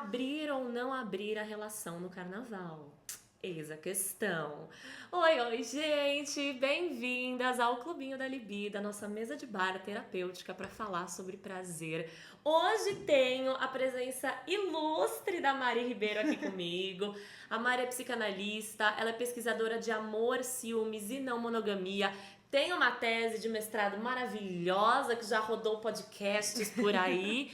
abrir ou não abrir a relação no carnaval? Eis a questão. Oi, gente! Bem-vindas ao Clubinho da Libido, a nossa mesa de bar terapêutica para falar sobre prazer. Hoje tenho a presença ilustre da Mari Ribeiro aqui comigo. A Mari é psicanalista, ela é pesquisadora de amor, ciúmes e não monogamia. Tem uma tese de mestrado maravilhosa que já rodou podcasts por aí.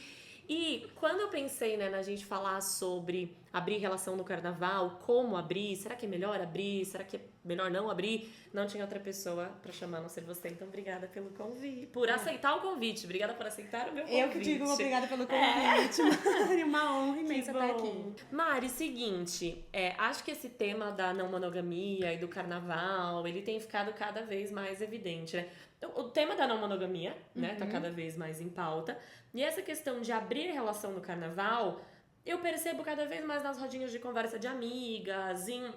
E quando eu pensei, né, na gente falar sobre abrir relação no carnaval, como abrir, será que é melhor abrir, será que é melhor não abrir? Não tinha outra pessoa pra chamar, a não ser você, então obrigada pelo convite, por aceitar o convite, obrigada por aceitar o meu convite. Eu que digo obrigada pelo convite, Mari, uma honra imensa estar aqui. Mari, seguinte, acho que esse tema da não monogamia e do carnaval, ele tem ficado cada vez mais evidente, né? O tema da não monogamia, né, tá cada vez mais em pauta. E essa questão de abrir relação no carnaval, eu percebo cada vez mais nas rodinhas de conversa de amigas, em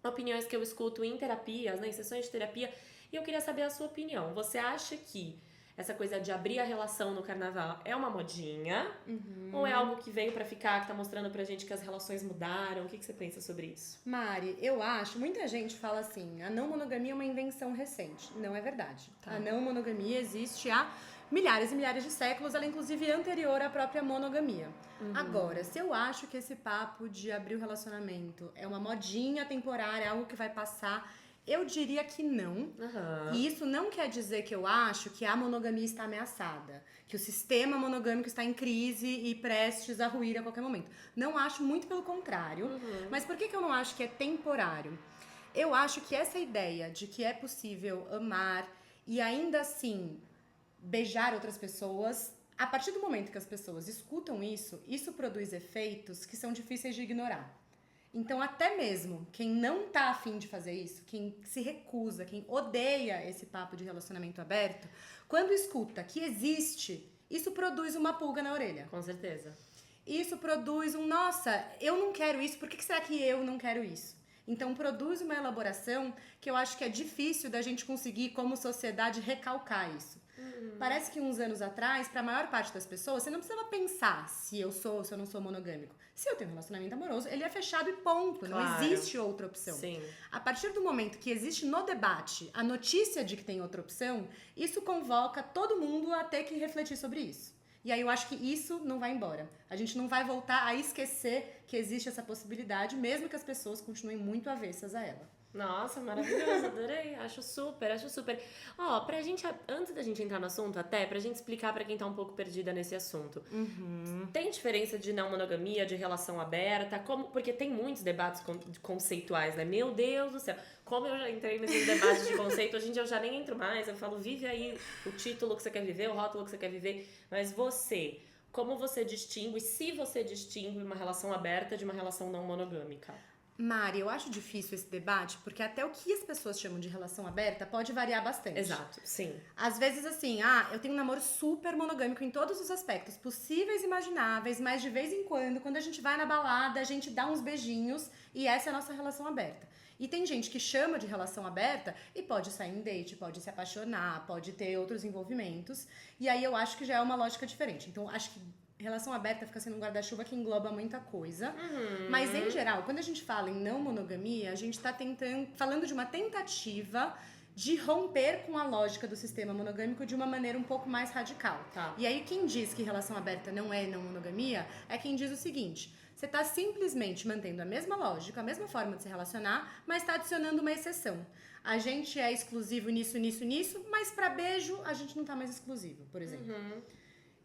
opiniões que eu escuto em terapias, né, em sessões de terapia. E eu queria saber a sua opinião. Você acha que essa coisa de abrir a relação no carnaval é uma modinha? Ou é algo que veio pra ficar, que tá mostrando pra gente que as relações mudaram? O que você pensa sobre isso? Mari, eu acho, muita gente fala assim, a não monogamia é uma invenção recente. Não é verdade. Tá. A não monogamia existe há milhares e milhares de séculos, ela é inclusive anterior à própria monogamia. Agora, se eu acho que esse papo de abrir o relacionamento é uma modinha temporária, é algo que vai passar, eu diria que não. E isso não quer dizer que eu acho que a monogamia está ameaçada, que o sistema monogâmico está em crise e prestes a ruir a qualquer momento. Não acho, muito pelo contrário. Mas por que eu não acho que é temporário? Eu acho que essa ideia de que é possível amar e ainda assim beijar outras pessoas, a partir do momento que as pessoas escutam isso produz efeitos que são difíceis de ignorar. Então, até mesmo quem não tá afim de fazer isso, quem se recusa, quem odeia esse papo de relacionamento aberto, quando escuta que existe, isso produz uma pulga na orelha. Com certeza. Isso produz nossa, eu não quero isso, por que será que eu não quero isso? Então, produz uma elaboração que eu acho que é difícil da gente conseguir, como sociedade, recalcar isso. Parece que uns anos atrás, para a maior parte das pessoas, você não precisava pensar se eu não sou monogâmico. Se eu tenho um relacionamento amoroso, ele é fechado e ponto. Claro. Não existe outra opção. Sim. A partir do momento que existe no debate a notícia de que tem outra opção, isso convoca todo mundo a ter que refletir sobre isso. E aí eu acho que isso não vai embora. A gente não vai voltar a esquecer que existe essa possibilidade, mesmo que as pessoas continuem muito avessas a ela. Nossa, maravilhoso, adorei, acho super. Ó, pra gente, antes da gente entrar no assunto, até, pra gente explicar pra quem tá um pouco perdida nesse assunto. Tem diferença de não monogamia, de relação aberta, porque tem muitos debates conceituais, né? Meu Deus do céu, como eu já entrei nesses debates de conceito, hoje em dia eu já nem entro mais, eu falo, vive aí o título que você quer viver, o rótulo que você quer viver, mas você, como você distingue, se você distingue uma relação aberta de uma relação não monogâmica? Mari, eu acho difícil esse debate, porque até o que as pessoas chamam de relação aberta pode variar bastante. Exato, sim. Às vezes, assim, eu tenho um namoro super monogâmico em todos os aspectos possíveis e imagináveis, mas de vez em quando a gente vai na balada, a gente dá uns beijinhos e essa é a nossa relação aberta. E tem gente que chama de relação aberta e pode sair em date, pode se apaixonar, pode ter outros envolvimentos. E aí eu acho que já é uma lógica diferente. Então, acho que relação aberta fica sendo um guarda-chuva que engloba muita coisa. Mas, em geral, quando a gente fala em não monogamia, a gente tá falando de uma tentativa de romper com a lógica do sistema monogâmico de uma maneira um pouco mais radical. Tá. E aí, quem diz que relação aberta não é não monogamia é quem diz o seguinte: você tá simplesmente mantendo a mesma lógica, a mesma forma de se relacionar, mas tá adicionando uma exceção. A gente é exclusivo nisso, mas pra beijo a gente não tá mais exclusivo, por exemplo.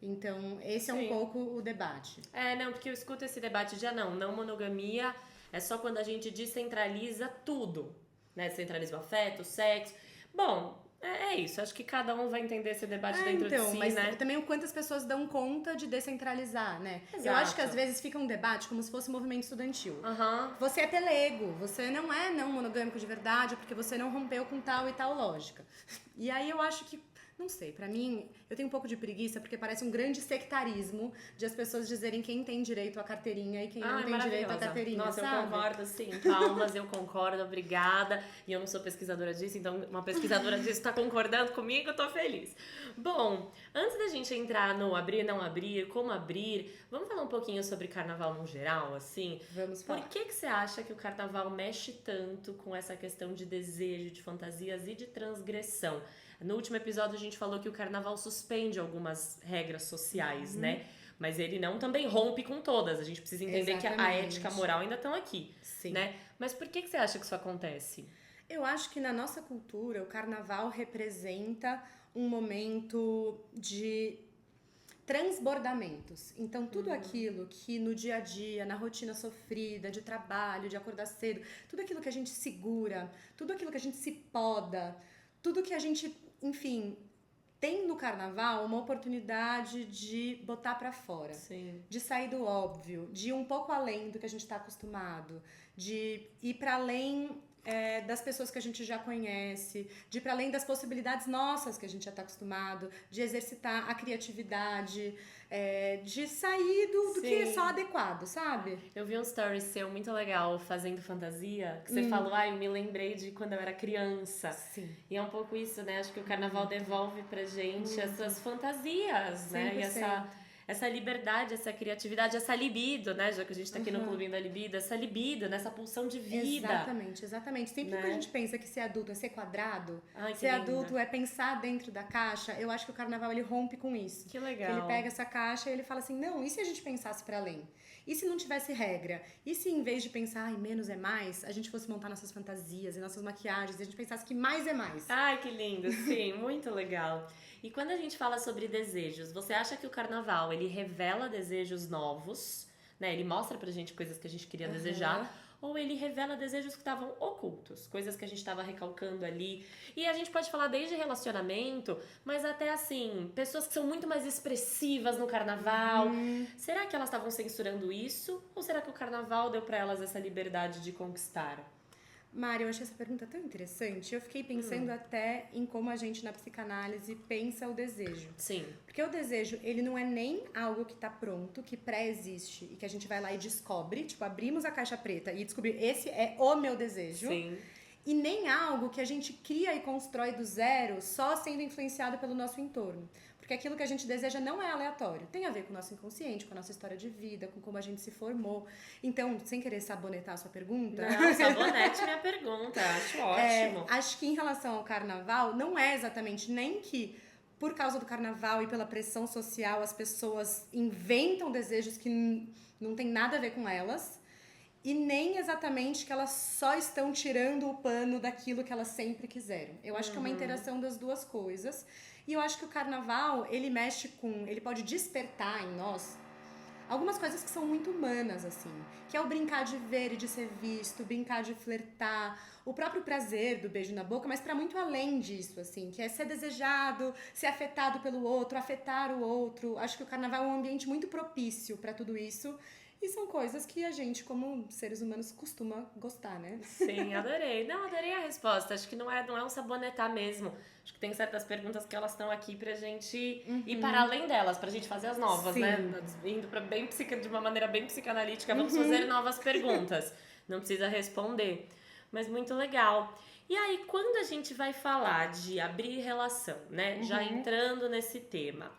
Então, esse é um pouco o debate. Não, porque eu escuto esse debate de não monogamia é só quando a gente descentraliza tudo, né? Descentraliza o afeto, o sexo. Bom, é isso. Acho que cada um vai entender esse debate dentro de si, mas né? também o quanto as pessoas dão conta de descentralizar, né? Exato. Eu acho que às vezes fica um debate como se fosse um movimento estudantil. Você é pelego, você não é não monogâmico de verdade porque você não rompeu com tal e tal lógica. E aí eu acho que Não sei, pra mim, eu tenho um pouco de preguiça porque parece um grande sectarismo de as pessoas dizerem quem tem direito à carteirinha e quem não tem direito à carteirinha, Nossa, sabe? eu concordo, sim. Palmas, eu concordo, obrigada. E eu não sou pesquisadora disso, então uma pesquisadora disso tá concordando comigo, eu tô feliz. Bom, antes da gente entrar no abrir, não abrir, como abrir, vamos falar um pouquinho sobre carnaval no geral, assim? Vamos falar. Por que você acha que o carnaval mexe tanto com essa questão de desejo, de fantasias e de transgressão? No último episódio a gente falou que o carnaval suspende algumas regras sociais, né? Mas ele não também rompe com todas. A gente precisa entender que a Exatamente. ética, a moral ainda estão aqui, Sim. né? Mas por que você acha que isso acontece? Eu acho que na nossa cultura o carnaval representa um momento de transbordamentos. Então, tudo aquilo que no dia a dia, na rotina sofrida, de trabalho, de acordar cedo, tudo aquilo que a gente segura, tudo aquilo que a gente se poda, tudo que a gente, enfim, tem no carnaval uma oportunidade de botar pra fora. Sim. De sair do óbvio, de ir um pouco além do que a gente tá acostumado, de ir pra além das pessoas que a gente já conhece, de ir para além das possibilidades nossas que a gente já está acostumado, de exercitar a criatividade, de sair do que é só adequado, sabe? Eu vi um story seu muito legal fazendo fantasia, que você falou, eu me lembrei de quando eu era criança. Sim. E é um pouco isso, né? Acho que o carnaval devolve pra gente essas fantasias, né? E 100%. essa liberdade, essa criatividade, essa libido, né? Já que a gente tá aqui no Clubinho da Libido, essa libido, nessa pulsão de vida. Exatamente. Sempre né? que a gente pensa que ser adulto é ser quadrado, Ai, que ser linda. adulto é pensar dentro da caixa, eu acho que o carnaval ele rompe com isso. Que legal. Ele pega essa caixa e ele fala assim, não, e se a gente pensasse para além? E se não tivesse regra? E se em vez de pensar, menos é mais, a gente fosse montar nossas fantasias e nossas maquiagens e a gente pensasse que mais é mais? Ai, que lindo, sim, muito legal. E quando a gente fala sobre desejos, você acha que o carnaval, ele revela desejos novos, né? Ele mostra pra gente coisas que a gente queria desejar, ou ele revela desejos que estavam ocultos, coisas que a gente estava recalcando ali. E a gente pode falar desde relacionamento, mas até assim, pessoas que são muito mais expressivas no carnaval. Será que elas estavam censurando isso? Ou será que o carnaval deu pra elas essa liberdade de conquistar? Mari, eu achei essa pergunta tão interessante. Eu fiquei pensando até em como a gente na psicanálise pensa o desejo. Sim. Porque o desejo, ele não é nem algo que tá pronto, que pré-existe e que a gente vai lá e descobre, tipo, abrimos a caixa preta e descobrir esse é o meu desejo. Sim. E nem algo que a gente cria e constrói do zero só sendo influenciado pelo nosso entorno. Porque aquilo que a gente deseja não é aleatório. Tem a ver com o nosso inconsciente, com a nossa história de vida, com como a gente se formou. Então, sem querer sabonetar a sua pergunta... Não, sabonete minha pergunta, acho ótimo. Acho que em relação ao carnaval, não é exatamente nem que por causa do carnaval e pela pressão social as pessoas inventam desejos que não tem nada a ver com elas, e nem exatamente que elas só estão tirando o pano daquilo que elas sempre quiseram. Eu acho que é uma interação das duas coisas. E eu acho que o carnaval, ele pode despertar em nós algumas coisas que são muito humanas, assim. Que é o brincar de ver e de ser visto, brincar de flertar, o próprio prazer do beijo na boca, mas pra muito além disso, assim. Que é ser desejado, ser afetado pelo outro, afetar o outro. Acho que o carnaval é um ambiente muito propício pra tudo isso. E são coisas que a gente, como seres humanos, costuma gostar, né? Sim, adorei. Não, adorei a resposta. Acho que não é um sabonetar mesmo. Acho que tem certas perguntas que elas estão aqui pra gente ir para além delas, pra gente fazer as novas, Sim. né? Indo pra de uma maneira bem psicanalítica, vamos fazer novas perguntas. Não precisa responder. Mas muito legal. E aí, quando a gente vai falar de abrir relação, né? Já entrando nesse tema.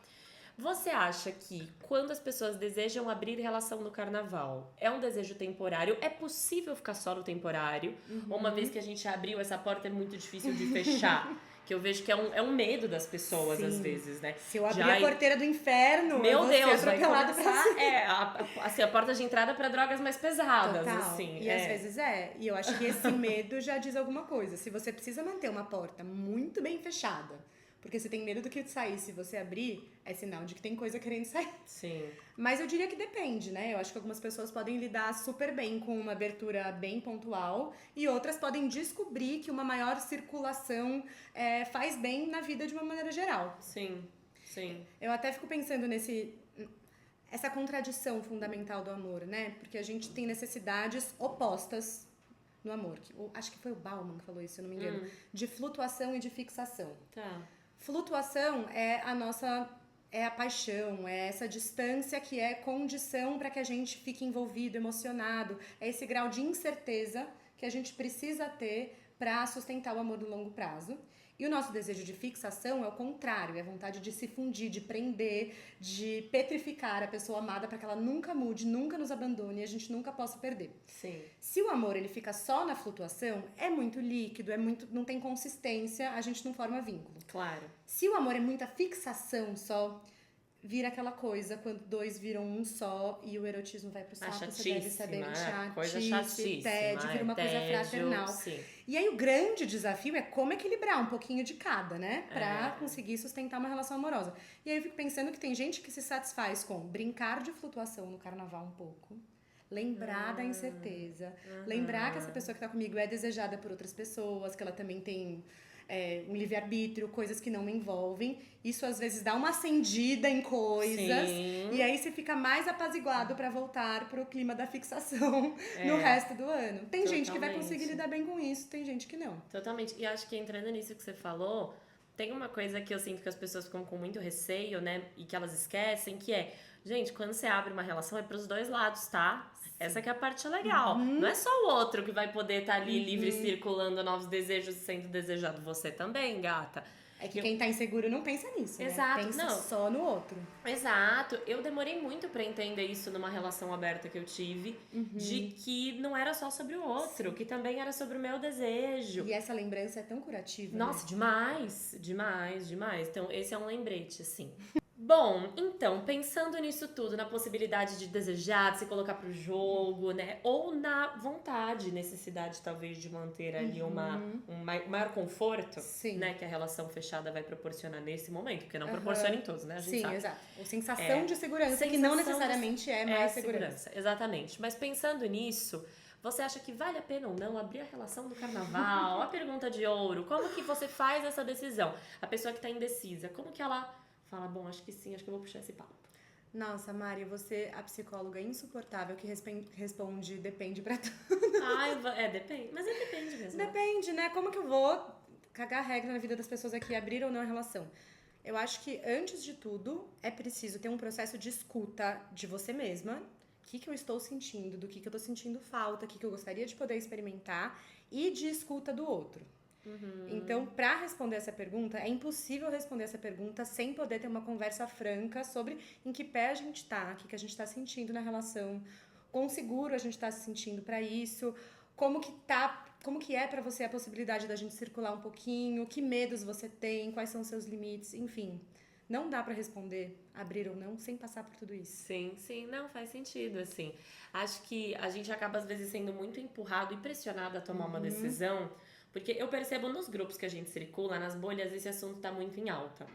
Você acha que quando as pessoas desejam abrir relação no carnaval, é um desejo temporário? É possível ficar só no temporário? Ou uma vez que a gente abriu essa porta é muito difícil de fechar? Que eu vejo que é um medo das pessoas, às vezes, né? Se eu abrir a porteira do inferno, meu eu vou ser Deus, vai atropelado começar, assim, a porta de entrada para drogas mais pesadas, Total. assim. E às vezes e eu acho que esse medo já diz alguma coisa. Se você precisa manter uma porta muito bem fechada, porque você tem medo do que sair, se você abrir, é sinal de que tem coisa querendo sair. Sim. Mas eu diria que depende, né? Eu acho que algumas pessoas podem lidar super bem com uma abertura bem pontual e outras podem descobrir que uma maior circulação faz bem na vida de uma maneira geral. Sim, sim. Eu até fico pensando essa contradição fundamental do amor, né? Porque a gente tem necessidades opostas no amor. Acho que foi o Bauman que falou isso, se eu não me engano. De flutuação e de fixação. Tá. Flutuação é a nossa... É a paixão, é essa distância que é condição para que a gente fique envolvido, emocionado. É esse grau de incerteza que a gente precisa ter para sustentar o amor no longo prazo. E o nosso desejo de fixação é o contrário, é a vontade de se fundir, de prender, de petrificar a pessoa amada para que ela nunca mude, nunca nos abandone e a gente nunca possa perder. Sim. Se o amor ele fica só na flutuação, é muito líquido, não tem consistência, a gente não forma vínculo. Claro. Se o amor é muita fixação só, vira aquela coisa quando dois viram um só e o erotismo vai pro saco, você deve saber, coisa chatíssima, tédio, vira uma coisa fraternal. Sim. E aí o grande desafio é como equilibrar um pouquinho de cada, né? Pra conseguir sustentar uma relação amorosa. E aí eu fico pensando que tem gente que se satisfaz com brincar de flutuação no carnaval um pouco, lembrar da incerteza, lembrar que essa pessoa que tá comigo é desejada por outras pessoas, que ela também tem um livre-arbítrio, coisas que não me envolvem. Isso às vezes dá uma acendida em coisas. Sim. E aí você fica mais apaziguado pra voltar pro clima da fixação no resto do ano. Tem gente que vai conseguir lidar bem com isso, tem gente que não. Totalmente. E acho que entrando nisso que você falou, tem uma coisa que eu sinto que as pessoas ficam com muito receio, né? E que elas esquecem, que é... Gente, quando você abre uma relação é pros dois lados, tá? Essa que é a parte legal. Não é só o outro que vai poder estar ali livre, circulando novos desejos e sendo desejado. Você também, gata. É que quem tá inseguro não pensa nisso, Exato, né? Pensa não. só no outro. Exato. Eu demorei muito pra entender isso numa relação aberta que eu tive. De que não era só sobre o outro. Que também era sobre o meu desejo. E essa lembrança é tão curativa, Nossa, né? demais. Demais, demais. Então, esse é um lembrete, assim. Bom, então, pensando nisso tudo, na possibilidade de desejar, de se colocar pro jogo, né? Ou na vontade, necessidade, talvez, de manter ali um maior conforto, Sim. né? Que a relação fechada vai proporcionar nesse momento, porque não proporciona em todos, né? A gente Sim, sabe. exato. Ou sensação de segurança, que não necessariamente é mais segurança. Exatamente. Mas pensando nisso, você acha que vale a pena ou não abrir a relação do carnaval? A pergunta de ouro. Como que você faz essa decisão? A pessoa que tá indecisa, como que ela... Fala, bom, acho que sim, acho que eu vou puxar esse papo. Nossa, Mari, você, a psicóloga insuportável que responde depende pra tudo. Ai, depende. Mas depende mesmo. Depende, né? Como que eu vou cagar regra na vida das pessoas aqui, abrir ou não a relação? Eu acho que, antes de tudo, é preciso ter um processo de escuta de você mesma. O que eu estou sentindo, do que eu tô sentindo falta, o que eu gostaria de poder experimentar e de escuta do outro. Então, para responder essa pergunta, é impossível responder essa pergunta sem poder ter uma conversa franca sobre em que pé a gente tá, o que a gente tá sentindo na relação, quão seguro a gente tá se sentindo para isso, como que é para você a possibilidade da gente circular um pouquinho, que medos você tem, quais são os seus limites, enfim. Não dá pra responder abrir ou não sem passar por tudo isso. Sim, não faz sentido, assim. Acho que a gente acaba às vezes sendo muito empurrado e pressionado a tomar uma decisão. Porque eu percebo nos grupos que a gente circula, nas bolhas, esse assunto tá muito em alta,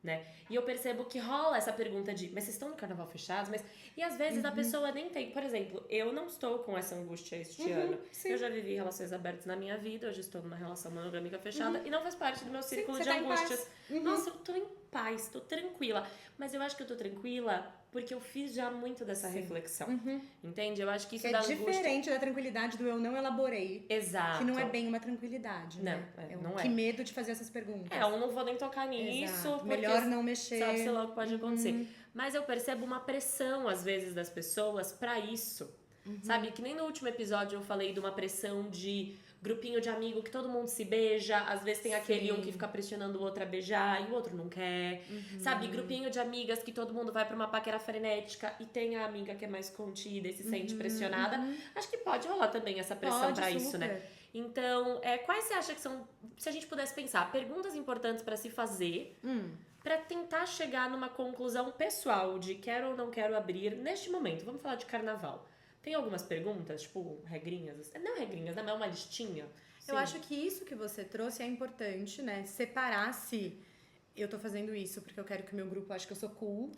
né? E eu percebo que rola essa pergunta de, mas vocês estão no carnaval fechados? E às vezes a pessoa nem tem. Por exemplo, eu não estou com essa angústia este ano. Sim. Eu já vivi relações abertas na minha vida, hoje estou numa relação monogâmica fechada e não faz parte do meu círculo de angústias. Nossa, eu tô em paz, tô tranquila. Mas eu acho que eu tô tranquila porque eu fiz já muito dessa reflexão. Entende? Eu acho que isso que da é angústia... diferente da tranquilidade do eu não elaborei. Exato. Que não é bem uma tranquilidade, né? Não Que medo de fazer essas perguntas. Eu não vou nem tocar nisso. Porque melhor não mexer. Sabe-se lá o que pode acontecer. Mas eu percebo uma pressão, às vezes, das pessoas pra isso. Sabe? Que nem no último episódio eu falei de uma pressão de grupinho de amigo que todo mundo se beija. Às vezes tem aquele um que fica pressionando o outro a beijar e o outro não quer. Sabe? Grupinho de amigas que todo mundo vai pra uma paquera frenética e tem a amiga que é mais contida e se sente pressionada. Acho que pode rolar também essa pressão pra isso, né? Então, quais você acha que são, se a gente pudesse pensar, perguntas importantes pra se fazer pra tentar chegar numa conclusão pessoal de quero ou não quero abrir neste momento? Vamos falar de carnaval. Tem algumas perguntas, tipo, regrinhas? Não regrinhas, né? Mas uma listinha. Eu acho que isso que você trouxe é importante, né? Separar se eu tô fazendo isso porque eu quero que o meu grupo ache que eu sou cool.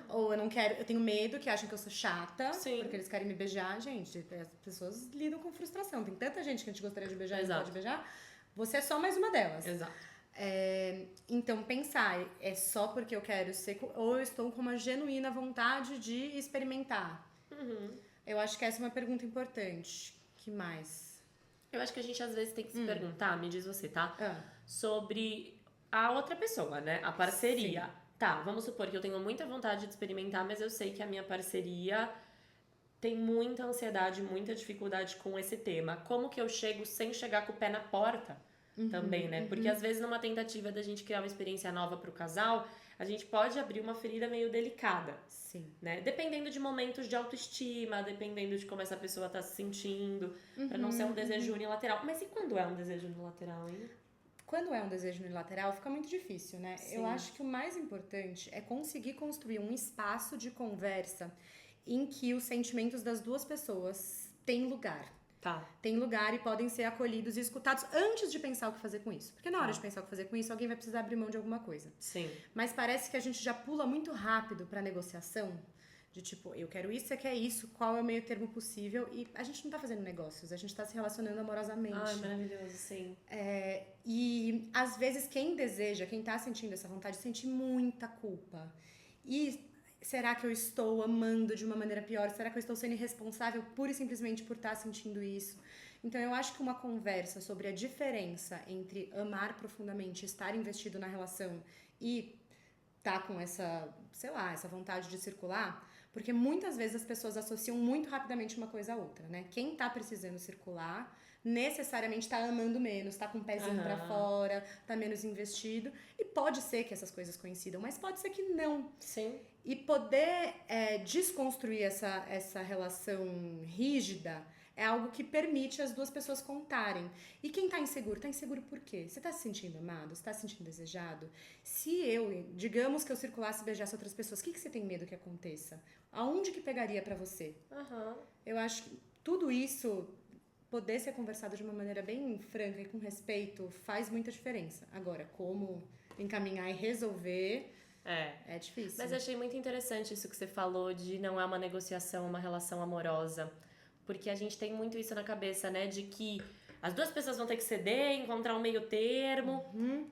Ou eu não quero, eu tenho medo que achem que eu sou chata. Porque eles querem me beijar. Gente, as pessoas lidam com frustração. Tem tanta gente que a gente gostaria de beijar e não pode beijar. Você é só mais uma delas. Exato. Então, pensar, é só porque eu quero ser cool, ou eu estou com uma genuína vontade de experimentar? Eu acho que essa é uma pergunta importante. Que mais? Eu acho que a gente às vezes tem que se perguntar, me diz você, tá? Sobre a outra pessoa, né? A parceria. Tá, vamos supor que eu tenho muita vontade de experimentar, mas eu sei que a minha parceria tem muita ansiedade, muita dificuldade com esse tema. Como que eu chego sem chegar com o pé na porta também, né? Porque às vezes numa tentativa da gente criar uma experiência nova pro casal, a gente pode abrir uma ferida meio delicada, Sim. né? Dependendo de momentos de autoestima, dependendo de como essa pessoa tá se sentindo, pra não ser um desejo unilateral. Mas e quando é um desejo unilateral, hein? Quando é um desejo unilateral, fica muito difícil, né? Sim. Eu acho que o mais importante é conseguir construir um espaço de conversa em que os sentimentos das duas pessoas têm lugar. Tá. Tem lugar e podem ser acolhidos e escutados antes de pensar o que fazer com isso. Porque na hora de pensar o que fazer com isso, alguém vai precisar abrir mão de alguma coisa. Sim. Mas parece que a gente já pula muito rápido pra negociação. De tipo, eu quero isso, você quer isso, qual é o meio termo possível? E a gente não tá fazendo negócios, a gente tá se relacionando amorosamente. Ai, maravilhoso, sim. E às vezes quem deseja, quem tá sentindo essa vontade, sente muita culpa. E será que eu estou amando de uma maneira pior? Será que eu estou sendo irresponsável pura e simplesmente por estar sentindo isso? Então eu acho que uma conversa sobre a diferença entre amar profundamente, estar investido na relação e tá com essa, sei lá, essa vontade de circular, porque muitas vezes as pessoas associam muito rapidamente uma coisa a outra, né? Quem tá precisando circular necessariamente tá amando menos, tá com o pezinho pra fora, tá menos investido. E pode ser que essas coisas coincidam, mas pode ser que não. Sim. E poder desconstruir essa relação rígida é algo que permite as duas pessoas contarem. E quem tá inseguro por quê? Você tá se sentindo amado? Você tá se sentindo desejado? Se digamos que eu circulasse e beijasse outras pessoas, o que você tem medo que aconteça? Aonde que pegaria pra você? Eu acho que tudo isso, poder ser conversado de uma maneira bem franca e com respeito, faz muita diferença. Agora, como encaminhar e resolver... É difícil. Mas eu achei muito interessante isso que você falou de não é uma negociação, é uma relação amorosa. Porque a gente tem muito isso na cabeça, né? De que as duas pessoas vão ter que ceder, encontrar um meio termo.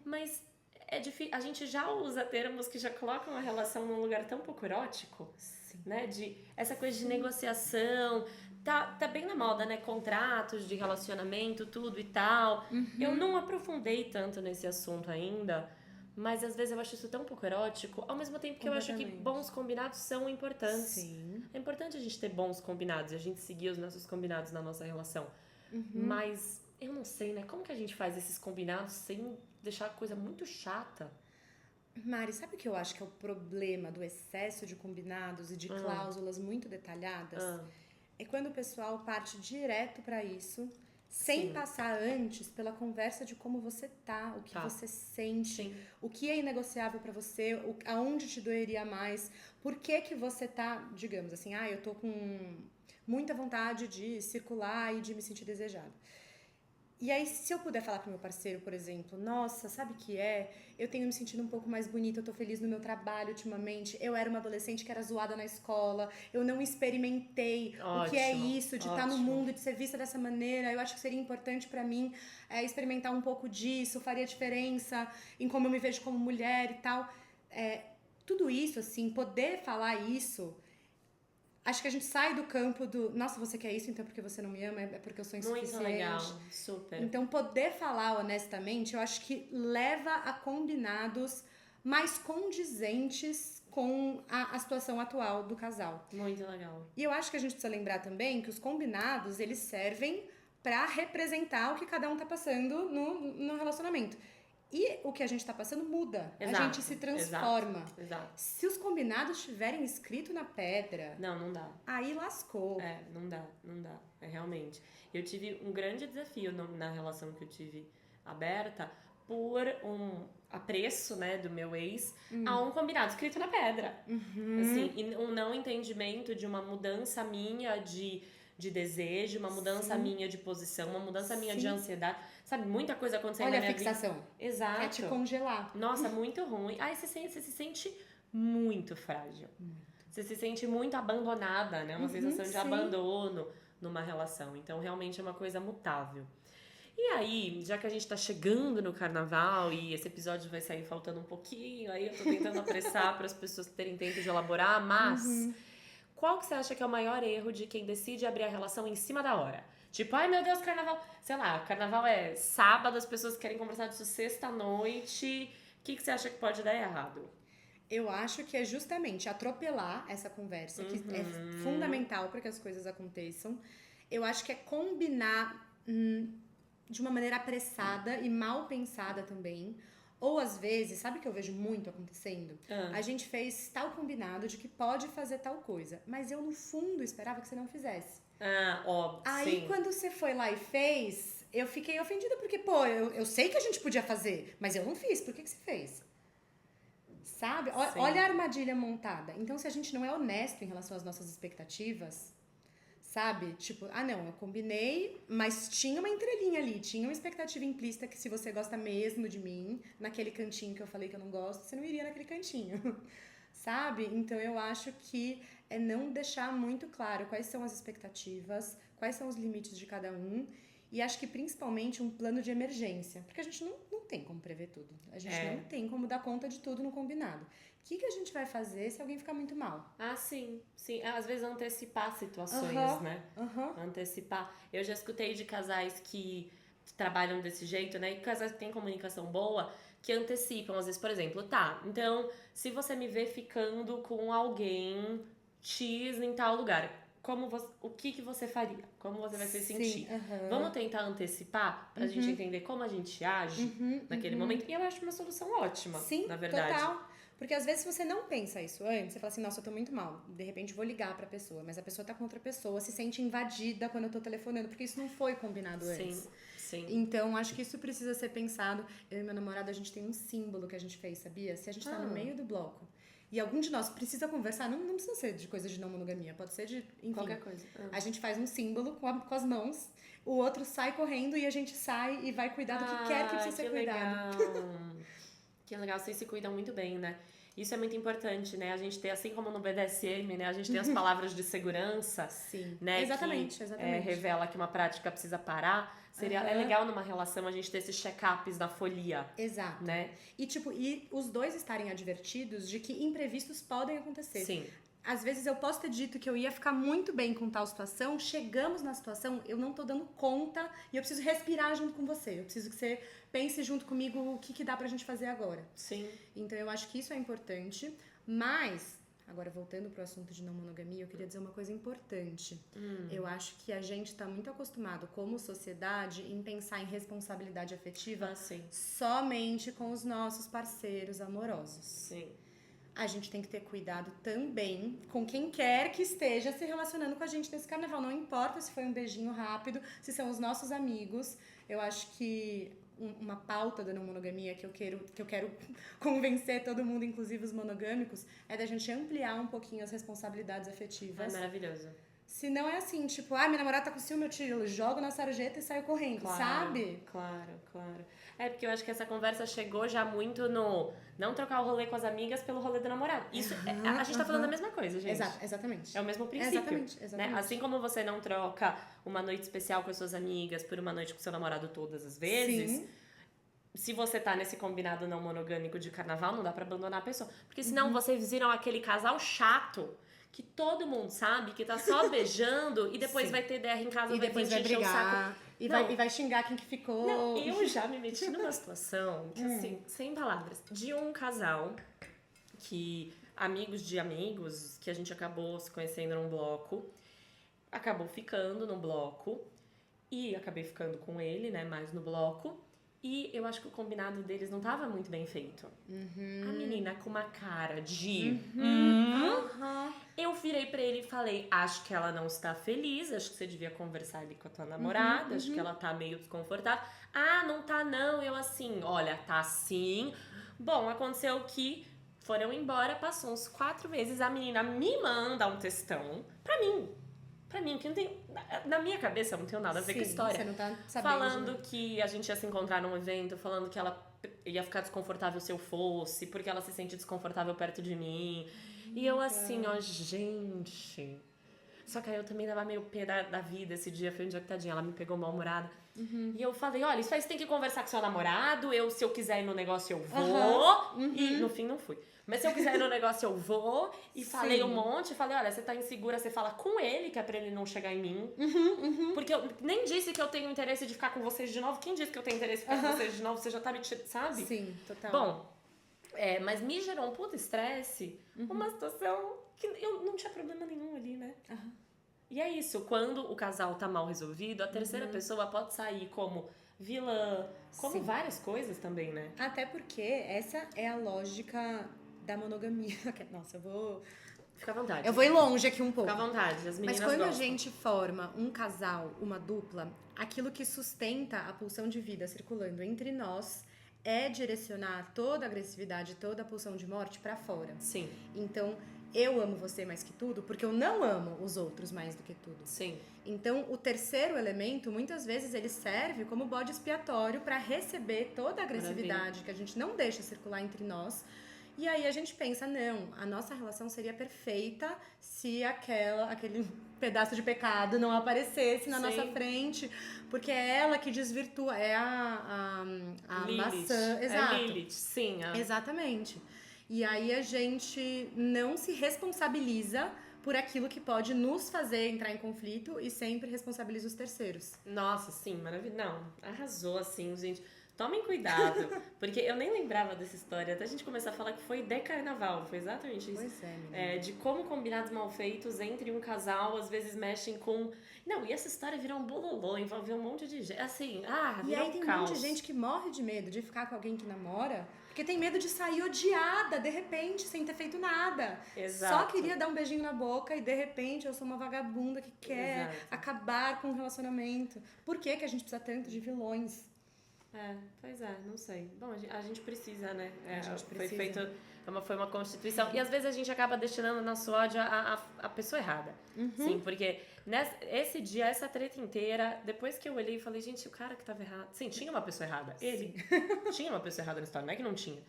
Mas é difícil. A gente já usa termos que já colocam a relação num lugar tão pouco erótico. Sim. Né? De essa coisa de negociação. Tá bem na moda, né? Contratos de relacionamento, tudo e tal. Eu não aprofundei tanto nesse assunto ainda. Mas às vezes eu acho isso tão pouco erótico, ao mesmo tempo que eu acho que bons combinados são importantes. Sim. É importante a gente ter bons combinados e a gente seguir os nossos combinados na nossa relação. Mas eu não sei, né? Como que a gente faz esses combinados sem deixar a coisa muito chata? Mari, sabe o que eu acho que é o problema do excesso de combinados e de cláusulas muito detalhadas? É quando o pessoal parte direto pra isso, sem passar antes pela conversa de como você tá, o que você sente, o que é inegociável pra você, aonde te doeria mais, por que você tá, digamos assim, eu tô com muita vontade de circular e de me sentir desejado. E aí, se eu puder falar pro meu parceiro, por exemplo, nossa, sabe o que é? Eu tenho me sentido um pouco mais bonita, eu tô feliz no meu trabalho ultimamente, eu era uma adolescente que era zoada na escola, eu não experimentei o que é isso, de estar no mundo, de ser vista dessa maneira, eu acho que seria importante pra mim experimentar um pouco disso, faria diferença em como eu me vejo como mulher e tal. Tudo isso, assim, poder falar isso... Acho que a gente sai do campo do... Nossa, você quer isso, então porque você não me ama? É porque eu sou insuficiente. Muito legal, super. Então, poder falar honestamente, eu acho que leva a combinados mais condizentes com a situação atual do casal. Muito legal. E eu acho que a gente precisa lembrar também que os combinados, eles servem pra representar o que cada um tá passando no relacionamento. E o que a gente tá passando muda. Exato, a gente se transforma. Exato. Se os combinados estiverem escrito na pedra... Não dá. Aí lascou. Não dá. Realmente. Eu tive um grande desafio na relação que eu tive aberta por um apreço, né, do meu ex a um combinado escrito na pedra. Assim, e um não entendimento de uma mudança minha de desejo, uma mudança minha de posição, uma mudança minha de ansiedade. Sabe, muita coisa acontecendo na minha vida. Olha a fixação. Exato. É te congelar. Nossa, muito ruim. Aí você se sente muito frágil. Você se sente muito abandonada, né? Uma sensação de abandono numa relação. Então, realmente é uma coisa mutável. E aí, já que a gente tá chegando no carnaval e esse episódio vai sair faltando um pouquinho, aí eu tô tentando apressar para as pessoas terem tempo de elaborar, mas qual que você acha que é o maior erro de quem decide abrir a relação em cima da hora? Tipo, ai meu Deus, carnaval... Sei lá, carnaval é sábado, as pessoas querem conversar disso sexta-noite, que você acha que pode dar errado? Eu acho que é justamente atropelar essa conversa, que é fundamental para que as coisas aconteçam. Eu acho que é combinar de uma maneira apressada e mal pensada também. Ou às vezes, sabe o que eu vejo muito acontecendo? A gente fez tal combinado de que pode fazer tal coisa, mas eu no fundo esperava que você não fizesse. Óbvio, Aí sim. quando você foi lá e fez, eu fiquei ofendida porque, pô, eu sei que a gente podia fazer, mas eu não fiz, por que você fez? Sabe? Sim. Olha a armadilha montada. Então, se a gente não é honesto em relação às nossas expectativas, sabe? Tipo, não, eu combinei, mas tinha uma entrelinha ali, tinha uma expectativa implícita que se você gosta mesmo de mim, naquele cantinho que eu falei que eu não gosto, você não iria naquele cantinho. Sabe? Então, eu acho que é não deixar muito claro quais são as expectativas, quais são os limites de cada um. E acho que principalmente um plano de emergência. Porque a gente não tem como prever tudo. A gente não tem como dar conta de tudo no combinado. O que a gente vai fazer se alguém ficar muito mal? Sim. Sim. Às vezes antecipar situações, né? Antecipar. Eu já escutei de casais que trabalham desse jeito, né? E casais que têm comunicação boa, que antecipam. Às vezes, por exemplo, então, se você me vê ficando com alguém X em tal lugar, o que você faria? Como você vai se sentir? Vamos tentar antecipar pra gente entender como a gente age naquele momento. E eu acho uma solução ótima, na verdade. Total. Porque às vezes se você não pensa isso antes, você fala assim, nossa, eu tô muito mal. De repente vou ligar pra pessoa, mas a pessoa tá com outra pessoa, se sente invadida quando eu tô telefonando, porque isso não foi combinado antes. Sim. Então, acho que isso precisa ser pensado. Eu e meu namorado, a gente tem um símbolo que a gente fez, sabia? Se a gente tá no meio do bloco e algum de nós precisa conversar, não precisa ser de coisa de não monogamia, pode ser de, enfim. Qualquer coisa. A gente faz um símbolo com as mãos, o outro sai correndo e a gente sai e vai cuidar do que quer que precisa ser cuidado. Que legal, vocês se cuidam muito bem, né? Isso é muito importante, né? A gente ter, assim como no BDSM, né? A gente tem as palavras de segurança. Sim, né? exatamente. Revela que uma prática precisa parar. É legal numa relação a gente ter esses check-ups da folia. Exato. Né? E os dois estarem advertidos de que imprevistos podem acontecer. Sim. Às vezes eu posso ter dito que eu ia ficar muito bem com tal situação, chegamos na situação, eu não tô dando conta e eu preciso respirar junto com você. Eu preciso que você pense junto comigo o que dá pra gente fazer agora. Sim. Então eu acho que isso é importante, mas, agora voltando pro assunto de não monogamia, eu queria dizer uma coisa importante. Eu acho que a gente tá muito acostumado como sociedade em pensar em responsabilidade afetiva somente com os nossos parceiros amorosos. Sim. A gente tem que ter cuidado também com quem quer que esteja se relacionando com a gente nesse carnaval. Não importa se foi um beijinho rápido, se são os nossos amigos. Eu acho que uma pauta da não monogamia que eu quero convencer todo mundo, inclusive os monogâmicos, é da gente ampliar um pouquinho as responsabilidades afetivas. Maravilhoso. Se não é assim, tipo, minha namorada tá com ciúme, eu tiro, jogo na sarjeta e saio correndo, sabe? Claro. Porque eu acho que essa conversa chegou já muito no não trocar o rolê com as amigas pelo rolê do namorado. Isso, a gente tá falando da mesma coisa, gente. Exatamente. É o mesmo princípio. Exatamente. Né? Assim como você não troca uma noite especial com as suas amigas por uma noite com seu namorado todas as vezes, se você tá nesse combinado não monogâmico de carnaval, não dá pra abandonar a pessoa. Porque senão vocês viram aquele casal chato que todo mundo sabe que tá só beijando e depois vai ter DR em casa, e depois vai brigar e vai xingar quem que ficou. Não, eu já me meti numa situação que assim, sem palavras, de um casal que amigos de amigos que a gente acabou se conhecendo num bloco, acabou ficando no bloco e acabei ficando com ele, né, mais no bloco. E eu acho que o combinado deles não tava muito bem feito. A menina com uma cara de... Eu virei pra ele e falei, acho que ela não está feliz, acho que você devia conversar ali com a tua namorada, acho que ela tá meio desconfortável. Não tá não. Eu assim, olha, tá sim. Bom, aconteceu que foram embora, passou uns 4 meses, a menina me manda um textão pra mim, que não tem... Na minha cabeça não tem nada a ver com a história. Você não tá sabendo. Falando que a gente ia se encontrar num evento, falando que ela ia ficar desconfortável se eu fosse, porque ela se sente desconfortável perto de mim. E eu assim, gente... Só que aí eu também dava meio pé da vida esse dia, foi um dia que tadinha, ela me pegou mal-humorada. E eu falei, olha, isso aí você tem que conversar com seu namorado, se eu quiser ir no negócio eu vou. E no fim não fui. Mas se eu quiser ir no negócio eu vou. E falei um monte, falei, olha, você tá insegura, você fala com ele, que é pra ele não chegar em mim. Porque eu nem disse que eu tenho interesse de ficar com vocês de novo. Quem disse que eu tenho interesse de ficar com vocês de novo? Você já tá me tirando, sabe? Sim, total. Bom, Mas me gerou um puto estresse, uma situação que eu não tinha problema nenhum ali, né? Aham. E é isso, quando o casal tá mal resolvido, a terceira pessoa pode sair como vilã, como Sim. várias coisas também, né? Até porque essa é a lógica da monogamia. Nossa, Fica à vontade. eu vou ir longe aqui um pouco. Fica à vontade, as meninas Mas quando gostam. a gente forma um casal, uma dupla, aquilo que sustenta a pulsão de vida circulando entre nós é direcionar toda a agressividade, toda a pulsão de morte pra fora. Sim, Então, eu amo você mais que tudo porque eu não amo os outros mais do que tudo. sim. Então, o terceiro elemento, muitas vezes, ele serve como bode expiatório para receber toda a agressividade que a gente não deixa circular entre nós. E aí a gente pensa, não, a nossa relação seria perfeita se aquele pedaço de pecado não aparecesse na Sim. nossa frente, porque é ela que desvirtua, é a Lilith. maçã. Exato. É Lilith, sim. Exatamente. E aí a gente não se responsabiliza por aquilo que pode nos fazer entrar em conflito e sempre responsabiliza os terceiros. Nossa, sim, maravilhoso. Não, arrasou, assim, gente. Tomem cuidado, porque eu nem lembrava dessa história, até a gente começar a falar que foi de carnaval, foi exatamente isso. Pois é, menina. De como combinados mal feitos entre um casal às vezes mexem com... Não, e essa história virou um bololô, envolveu um monte de gente, assim, E virou aí tem um caos. monte de gente que morre de medo de ficar com alguém que namora, porque tem medo de sair odiada, de repente, sem ter feito nada. Exato. Só queria dar um beijinho na boca e de repente eu sou uma vagabunda que quer Exato. acabar com um relacionamento. Por que que a gente precisa tanto de vilões? Pois é, não sei. Bom, a gente precisa, né? A gente Foi precisa. feito, foi uma constituição. E às vezes a gente acaba destinando nosso ódio à pessoa errada. Sim, porque esse dia, essa treta inteira, depois que eu olhei e falei, gente, o cara que tava errado. Sim, tinha uma pessoa errada. Ele tinha uma pessoa errada na história, não é que não tinha.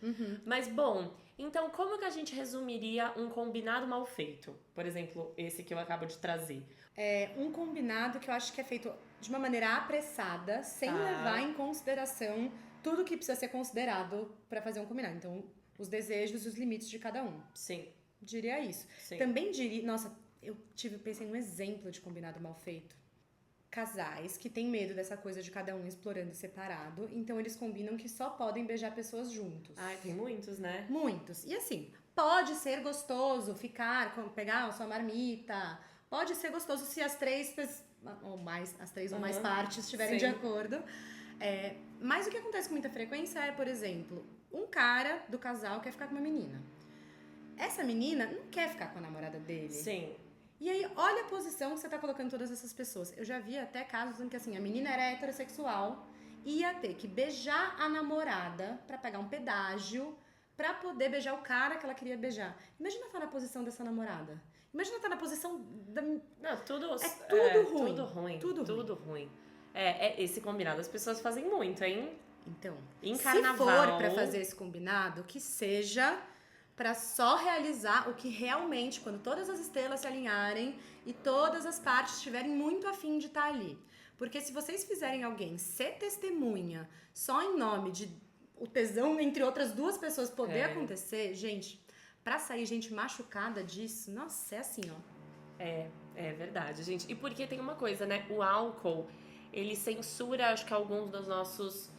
Mas, bom, então como que a gente resumiria um combinado mal feito? Por exemplo, esse que eu acabo de trazer. É um combinado que eu acho que é feito de uma maneira apressada, sem Tá. levar em consideração tudo que precisa ser considerado para fazer um combinado. Então, os desejos e os limites de cada um. Sim, Diria isso. sim. Também diria... Nossa, pensei num exemplo de combinado mal feito. Casais que têm medo dessa coisa de cada um explorando separado, então eles combinam que só podem beijar pessoas juntos. Ai, tem muitos, né? Muitos. E assim, pode ser gostoso pegar a sua marmita. Pode ser gostoso se as três ou mais partes estiverem de Sim. acordo. Mas o que acontece com muita frequência é, por exemplo, um cara do casal quer ficar com uma menina. Essa menina não quer ficar com a namorada dele. Sim. E aí, olha a posição que você tá colocando todas essas pessoas. Eu já vi até casos em que, assim, a menina era heterossexual, ia ter que beijar a namorada pra pagar um pedágio pra poder beijar o cara que ela queria beijar. Imagina estar na posição dessa namorada. Imagina estar na posição da... Não, tudo ruim. Tudo ruim. Tudo Tudo ruim. Esse combinado as pessoas fazem muito, hein? Então, Em se carnaval. for pra fazer esse combinado, que seja pra só realizar o que realmente, quando todas as estrelas se alinharem e todas as partes estiverem muito afim de estar ali. Porque se vocês fizerem alguém ser testemunha só em nome de o tesão entre outras duas pessoas poder acontecer, gente, pra sair gente machucada disso, nossa, é assim, ó. É verdade, gente. E porque tem uma coisa, né? O álcool, ele censura, acho que alguns dos nossos...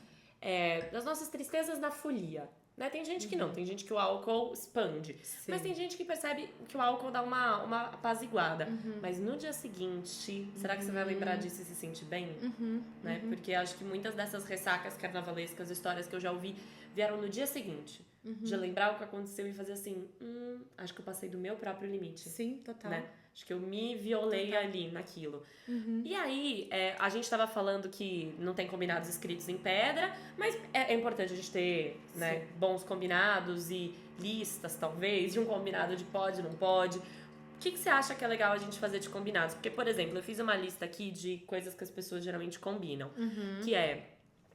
das nossas tristezas na folia. Né? Tem gente que não, tem gente que o álcool expande. Sim. Mas tem gente que percebe que o álcool dá uma apaziguada. Mas no dia seguinte, será que você vai lembrar disso e se sentir bem? Né? Porque acho que muitas dessas ressacas carnavalescas, histórias que eu já ouvi, vieram no dia seguinte. De lembrar o que aconteceu e fazer assim, acho que eu passei do meu próprio limite. Sim, total. Né? Acho que eu me violei ali naquilo. E aí, a gente tava falando que não tem combinados escritos em pedra, mas é importante a gente ter, né, bons combinados e listas, talvez, de um combinado de pode, não pode. O que você acha que é legal a gente fazer de combinados? Porque, por exemplo, eu fiz uma lista aqui de coisas que as pessoas geralmente combinam. Que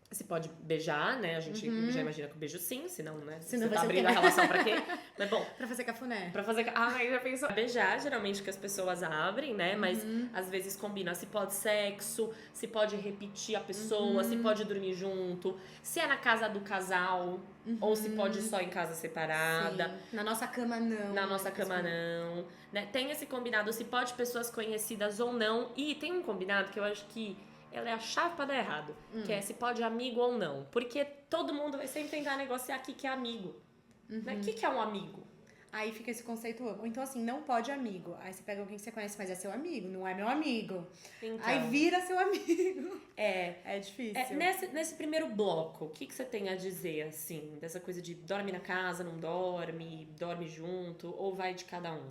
você pode beijar, né? A gente já imagina que o beijo sim, senão, né? Senão você vai tá ser o abrindo quê? a relação pra quê? Mas bom, Pra fazer cafuné. pra fazer... já pensou? Beijar, geralmente, que as pessoas abrem, né? Mas, às vezes, combina se pode sexo, se pode repetir a pessoa, se pode dormir junto, se é na casa do casal, ou se pode só em casa separada. Sim. Na nossa cama, não. Na nossa cama, não. Né? Tem esse combinado, se pode pessoas conhecidas ou não. E tem um combinado que eu acho que ela é a chave pra dar errado. Que é se pode amigo ou não. Porque todo mundo vai sempre tentar negociar aqui que é amigo. Né? O que é um amigo? Aí fica esse conceito amplo. Ou então, assim, não pode amigo. Aí você pega alguém que você conhece, mas é seu amigo, não é meu amigo. Então, Aí vira seu amigo. É, É difícil. nesse primeiro bloco, o que você tem a dizer, assim, dessa coisa de dorme na casa, não dorme, dorme junto, ou vai de cada um?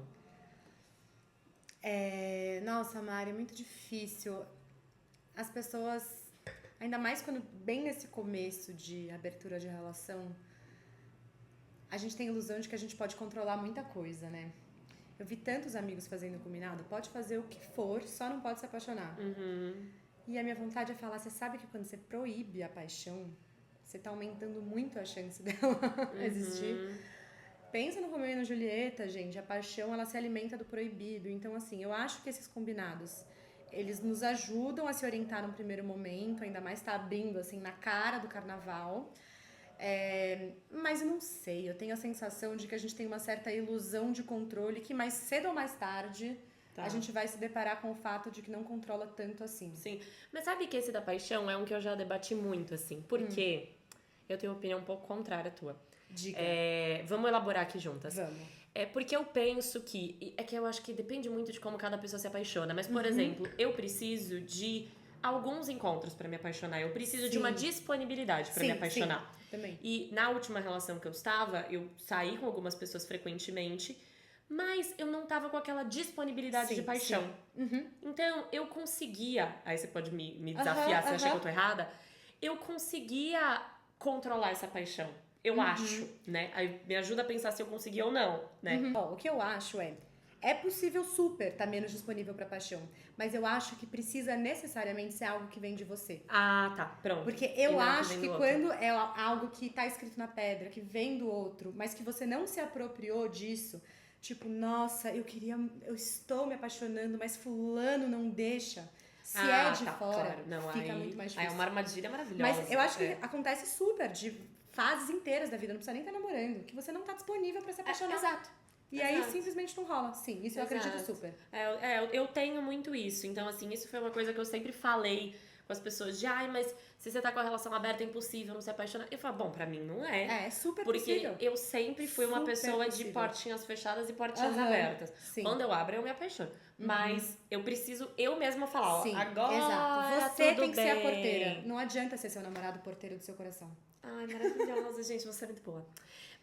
Nossa, Mari, é muito difícil. As pessoas, ainda mais quando bem nesse começo de abertura de relação, a gente tem a ilusão de que a gente pode controlar muita coisa, né? Eu vi tantos amigos fazendo combinado, pode fazer o que for, só não pode se apaixonar. E a minha vontade é falar, você sabe que quando você proíbe a paixão, você tá aumentando muito a chance dela existir. Pensa no Romeu e na Julieta, gente, a paixão, ela se alimenta do proibido. Então, assim, eu acho que esses combinados, eles nos ajudam a se orientar num primeiro momento, ainda mais tá abrindo, assim, na cara do carnaval. Mas eu não sei, eu tenho a sensação de que a gente tem uma certa ilusão de controle que mais cedo ou mais tarde a gente vai se deparar com o fato de que não controla tanto assim. Sim, mas sabe que esse da paixão é um que eu já debati muito, assim, porque eu tenho uma opinião um pouco contrária à tua. Diga. Vamos elaborar aqui juntas. Vamos. Porque eu penso que... É que eu acho que depende muito de como cada pessoa se apaixona. Mas, por exemplo, eu preciso de alguns encontros pra me apaixonar. Eu preciso de uma disponibilidade pra me apaixonar. Sim, também. E na última relação que eu estava, eu saí com algumas pessoas frequentemente, mas eu não tava com aquela disponibilidade de paixão. Então, eu conseguia... Aí você pode me desafiar se achar que eu tô errada. Eu conseguia controlar essa paixão. Eu acho, né? Aí me ajuda a pensar se eu consegui ou não, né? Ó, o que eu acho é possível super estar menos disponível pra paixão, mas eu acho que precisa necessariamente ser algo que vem de você. Ah, tá, pronto. Porque E eu não acho vem que do quando é algo que tá escrito na pedra, que vem do outro, mas que você não se apropriou disso, tipo, nossa, eu estou me apaixonando, mas fulano não deixa. Se é de fora, claro. Não, fica aí, muito mais aí é difícil. uma armadilha maravilhosa. Mas eu acho que acontece super de fases inteiras da vida, não precisa nem estar namorando, que você não tá disponível pra se apaixonar. Exato. E aí simplesmente não rola. Sim, isso eu acredito super. Eu tenho muito isso. Então, assim, isso foi uma coisa que eu sempre falei com as pessoas de, mas se você tá com a relação aberta é impossível não se apaixonar. Eu falo, bom, pra mim não é. É super porque possível. Porque eu sempre fui uma Super pessoa possível. de portinhas fechadas e portinhas abertas. Sim. Quando eu abro, eu me apaixono. Mas eu preciso eu mesma falar, Sim, agora exato. Você tudo tem que bem. ser a porteira. Não adianta ser seu namorado porteiro do seu coração. Ai, maravilhosa, gente, você é muito boa.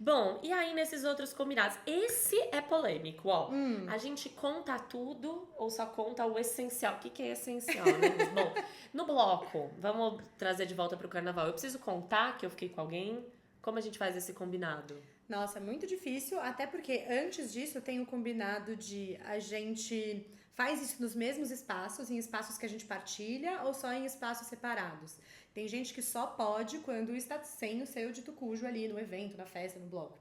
Bom, e aí nesses outros combinados? Esse é polêmico, ó. A gente conta tudo ou só conta o essencial? O que é essencial, né? Bom, no bloco, vamos trazer de volta pro carnaval. Eu preciso contar que eu fiquei com alguém? Como a gente faz esse combinado? Nossa, muito difícil, até porque antes disso tem o combinado de a gente faz isso nos mesmos espaços, em espaços que a gente partilha ou só em espaços separados. Tem gente que só pode quando está sem o seu dito cujo ali no evento, na festa, no bloco.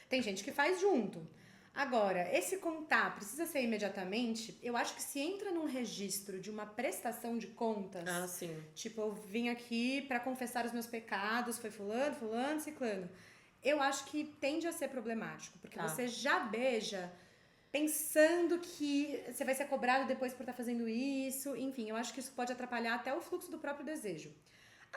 Tem gente que faz junto. Agora, esse contar precisa ser imediatamente? Eu acho que se entra num registro de uma prestação de contas, sim. tipo, eu vim aqui pra confessar os meus pecados, foi fulano, ciclano. Eu acho que tende a ser problemático, porque você já beija pensando que você vai ser cobrado depois por estar fazendo isso. Enfim, eu acho que isso pode atrapalhar até o fluxo do próprio desejo.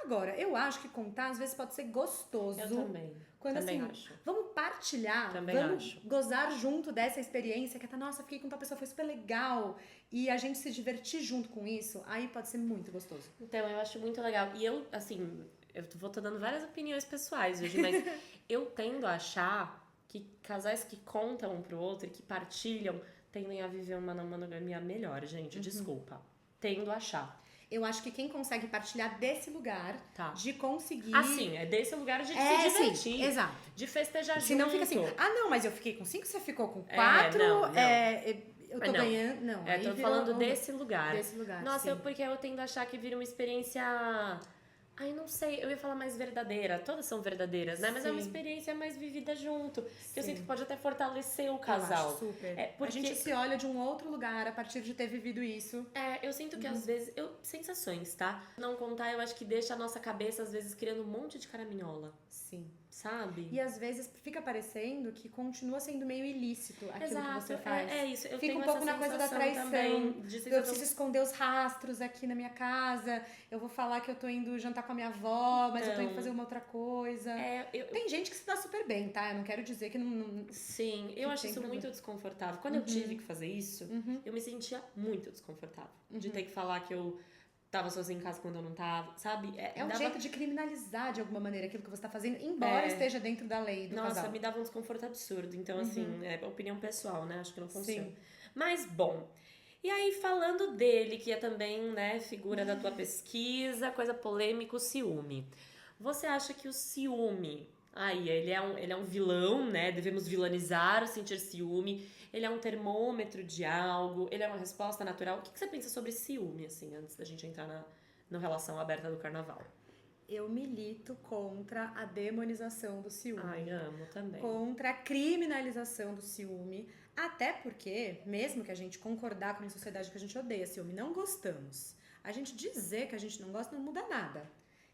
Agora, eu acho que contar às vezes pode ser gostoso. Eu também. Quando também assim, acho. vamos partilhar, Também vamos acho. gozar junto dessa experiência, que nossa, fiquei com tal pessoa, foi super legal. E a gente se divertir junto com isso, aí pode ser muito gostoso. Então, eu acho muito legal. E eu, assim, eu vou tô dando várias opiniões pessoais hoje, mas eu tendo a achar que casais que contam um pro outro e que partilham tendem a viver uma monogamia melhor, gente. Desculpa. Tendo a achar. Eu acho que quem consegue partilhar desse lugar, de conseguir... Assim, é desse lugar de se divertir. Sim, exato. De festejar junto. Se não fica assim, não, mas eu fiquei com 5, você ficou com 4, não. eu tô ganhando... Não, eu tô falando desse lugar. Desse lugar, Nossa, porque eu tendo a achar que vira uma experiência... Ai, não sei, eu ia falar mais verdadeira. Todas são verdadeiras, né? Mas é uma experiência mais vivida junto. Que eu sinto que pode até fortalecer o casal. Eu acho super. Porque... A gente se olha de um outro lugar a partir de ter vivido isso. Eu sinto que às vezes... Sensações, tá? Não contar, eu acho que deixa a nossa cabeça, às vezes, criando um monte de caraminhola. Sim. Sabe? E às vezes fica parecendo que continua sendo meio ilícito aquilo que você faz. Isso. Eu fica tenho um pouco essa na coisa da sensação traição. também, Eu preciso esconder os rastros aqui na minha casa. Eu vou falar que eu tô indo jantar com com a minha avó, mas eu tô indo Então, fazer uma outra coisa. Tem gente que se dá super bem, tá? Eu não quero dizer que não Sim, que eu acho tem isso problema. muito desconfortável. Quando eu tive que fazer isso, eu me sentia muito desconfortável. De ter que falar que eu tava sozinha em casa quando eu não tava, sabe? É um Dava... jeito de criminalizar de alguma maneira aquilo que você tá fazendo, embora esteja dentro da lei do Nossa, casal. me dava um desconforto absurdo. Então, assim, é opinião pessoal, né? Acho que não funciona. Sim. Mas, bom. E aí, falando dele, que é também, né, figura da tua pesquisa, coisa polêmica, o ciúme. Você acha que o ciúme, aí, ele é um vilão, né? Devemos vilanizar o sentir ciúme. Ele é um termômetro de algo, ele é uma resposta natural. O que você pensa sobre ciúme, assim, antes da gente entrar na relação aberta do carnaval? Eu milito contra a demonização do ciúme. Ai, amo também. Contra a criminalização do ciúme. Até porque, mesmo que a gente concordar com a sociedade que a gente odeia ciúme, não gostamos. A gente dizer que a gente não gosta não muda nada.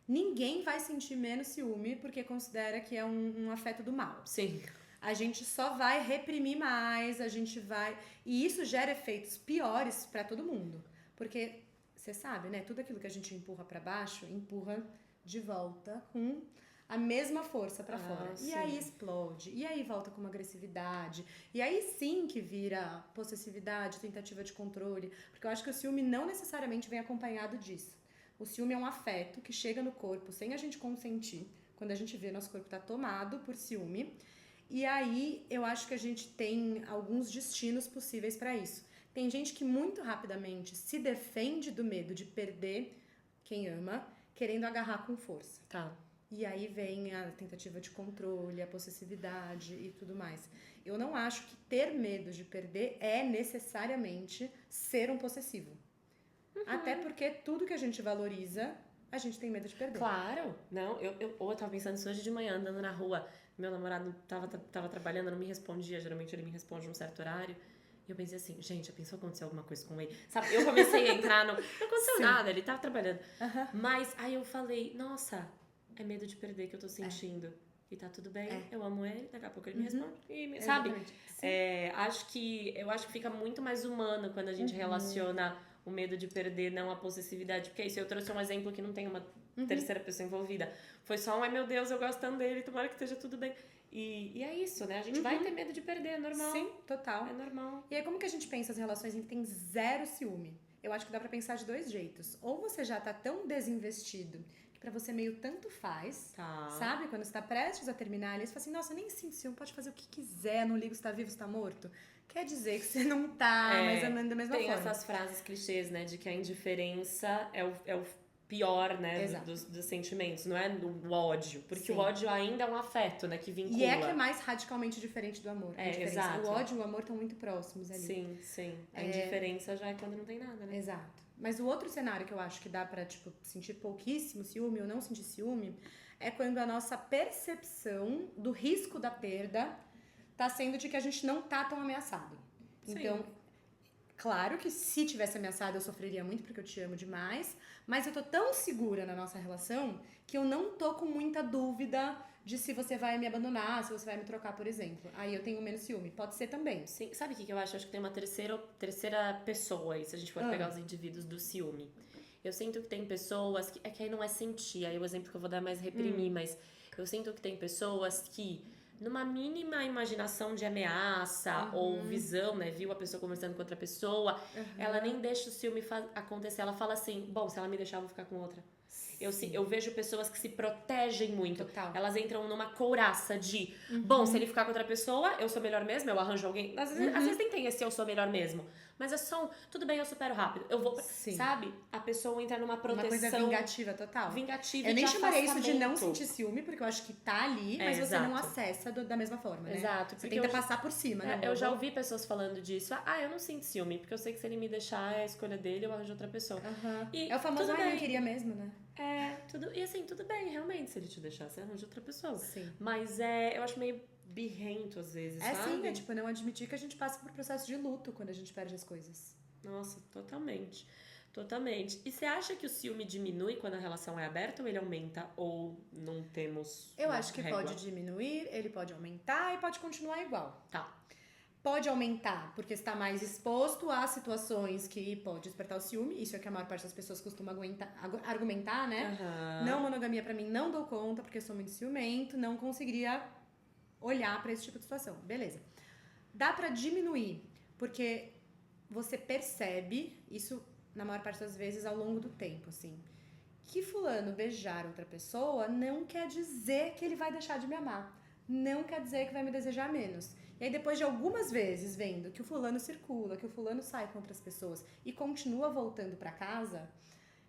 Ninguém vai sentir menos ciúme porque considera que é um afeto do mal. Sim. A gente só vai reprimir mais, a gente vai... E isso gera efeitos piores pra todo mundo. Porque, você sabe, né? Tudo aquilo que a gente empurra pra baixo, empurra de volta com a mesma força pra fora. E sim. aí explode, e aí volta com uma agressividade. E aí sim que vira possessividade, tentativa de controle. Porque eu acho que o ciúme não necessariamente vem acompanhado disso. O ciúme é um afeto que chega no corpo sem a gente consentir. Quando a gente vê, nosso corpo tá tomado por ciúme. E aí, eu acho que a gente tem alguns destinos possíveis para isso. Tem gente que muito rapidamente se defende do medo de perder quem ama, querendo agarrar com força. Tá. E aí vem a tentativa de controle, a possessividade e tudo mais. Eu não acho que ter medo de perder é necessariamente ser um possessivo. Até porque tudo que a gente valoriza, a gente tem medo de perder. Claro, não, eu tava pensando isso hoje de manhã, andando na rua, meu namorado tava trabalhando, não me respondia, geralmente ele me responde num certo horário, e eu pensei assim, gente, já pensou acontecer alguma coisa com ele? Sabe, eu comecei a entrar no... Não aconteceu nada, ele tava trabalhando. Mas aí eu falei, nossa, é medo de perder que eu tô sentindo. E tá tudo bem, eu amo ele, daqui a pouco ele me responde, e, sabe? Eu acho que fica muito mais humano quando a gente relaciona o medo de perder, não a possessividade. Porque é isso, eu trouxe um exemplo que não tem uma terceira pessoa envolvida. Foi só ai meu Deus, eu gosto tanto dele, tomara que esteja tudo bem. E é isso, né? A gente vai ter medo de perder, é normal. Sim, total. É normal. E aí, como que a gente pensa as relações em que tem zero ciúme? Eu acho que dá pra pensar de dois jeitos. Ou você já tá tão desinvestido que pra você meio tanto faz, sabe? Quando você tá prestes a terminar, ali você fala assim, nossa, eu nem sinto ciúme, pode fazer o que quiser, não ligo se tá vivo, se tá morto. Quer dizer que você não tá mais ou menos da mesma tem forma. essas frases clichês, né? De que a indiferença é o pior, né? Dos sentimentos, não é do ódio. Porque o ódio ainda é um afeto, né? Que vincula. E é que é mais radicalmente diferente do amor. Exato. O ódio e o amor estão muito próximos ali. Sim, sim. A indiferença já é quando não tem nada, né? Exato. Mas o outro cenário que eu acho que dá pra, tipo, sentir pouquíssimo ciúme ou não sentir ciúme é quando a nossa percepção do risco da perda tá sendo de que a gente não tá tão ameaçado. Sim. Então, claro que se tivesse ameaçado eu sofreria muito porque eu te amo demais, mas eu tô tão segura na nossa relação que eu não tô com muita dúvida de se você vai me abandonar, se você vai me trocar, por exemplo. Aí eu tenho menos ciúme. Pode ser também. Sim. Sabe o que eu acho? Acho que tem uma terceira pessoa aí, se a gente for pegar os indivíduos do ciúme. Eu sinto que tem pessoas que... É que aí não é sentir, aí o exemplo que eu vou dar é mais reprimir, mas eu sinto que tem pessoas que, numa mínima imaginação de ameaça ou visão, né? Viu a pessoa conversando com outra pessoa, ela nem deixa o ciúme acontecer. Ela fala assim, bom, se ela me deixar, eu vou ficar com outra. Eu vejo pessoas que se protegem muito. Total. Elas entram numa couraça de, bom, se ele ficar com outra pessoa, eu sou melhor mesmo, eu arranjo alguém. Às vezes nem tem esse eu sou melhor mesmo. Mas é só tudo bem, eu supero rápido. Eu vou, sabe? A pessoa entra numa proteção. Uma coisa vingativa total. Vingativa eu e nem de chamaria isso de não afastamento. sentir ciúme, porque eu acho que tá ali, mas você não acessa da mesma forma, né? Exato. Você tenta passar por cima, né? Eu já ouvi pessoas falando disso. Ah, eu não sinto ciúme, porque eu sei que se ele me deixar, é a escolha dele, eu arranjo outra pessoa. E é o famoso, tudo eu não bem. queria mesmo, né? E assim, tudo bem, realmente, se ele te deixar, você arranja outra pessoa. Sim. Mas eu acho meio birrento às vezes, sabe? Sim, é tipo, não admitir que a gente passa por processo de luto quando a gente perde as coisas. Nossa, totalmente. Totalmente. E você acha que o ciúme diminui quando a relação é aberta ou ele aumenta ou não temos Eu acho que régua? pode diminuir, ele pode aumentar e pode continuar igual. Tá. pode aumentar, porque está mais exposto a situações que pode despertar o ciúme. Isso é o que a maior parte das pessoas costuma argumentar, né? Não, monogamia pra mim não dou conta, porque eu sou muito ciumento, não conseguiria olhar pra esse tipo de situação. Beleza. Dá pra diminuir, porque você percebe, isso na maior parte das vezes ao longo do tempo, assim, que fulano beijar outra pessoa não quer dizer que ele vai deixar de me amar. Não quer dizer que vai me desejar menos. E aí depois de algumas vezes vendo que o fulano circula, que o fulano sai com outras pessoas e continua voltando pra casa,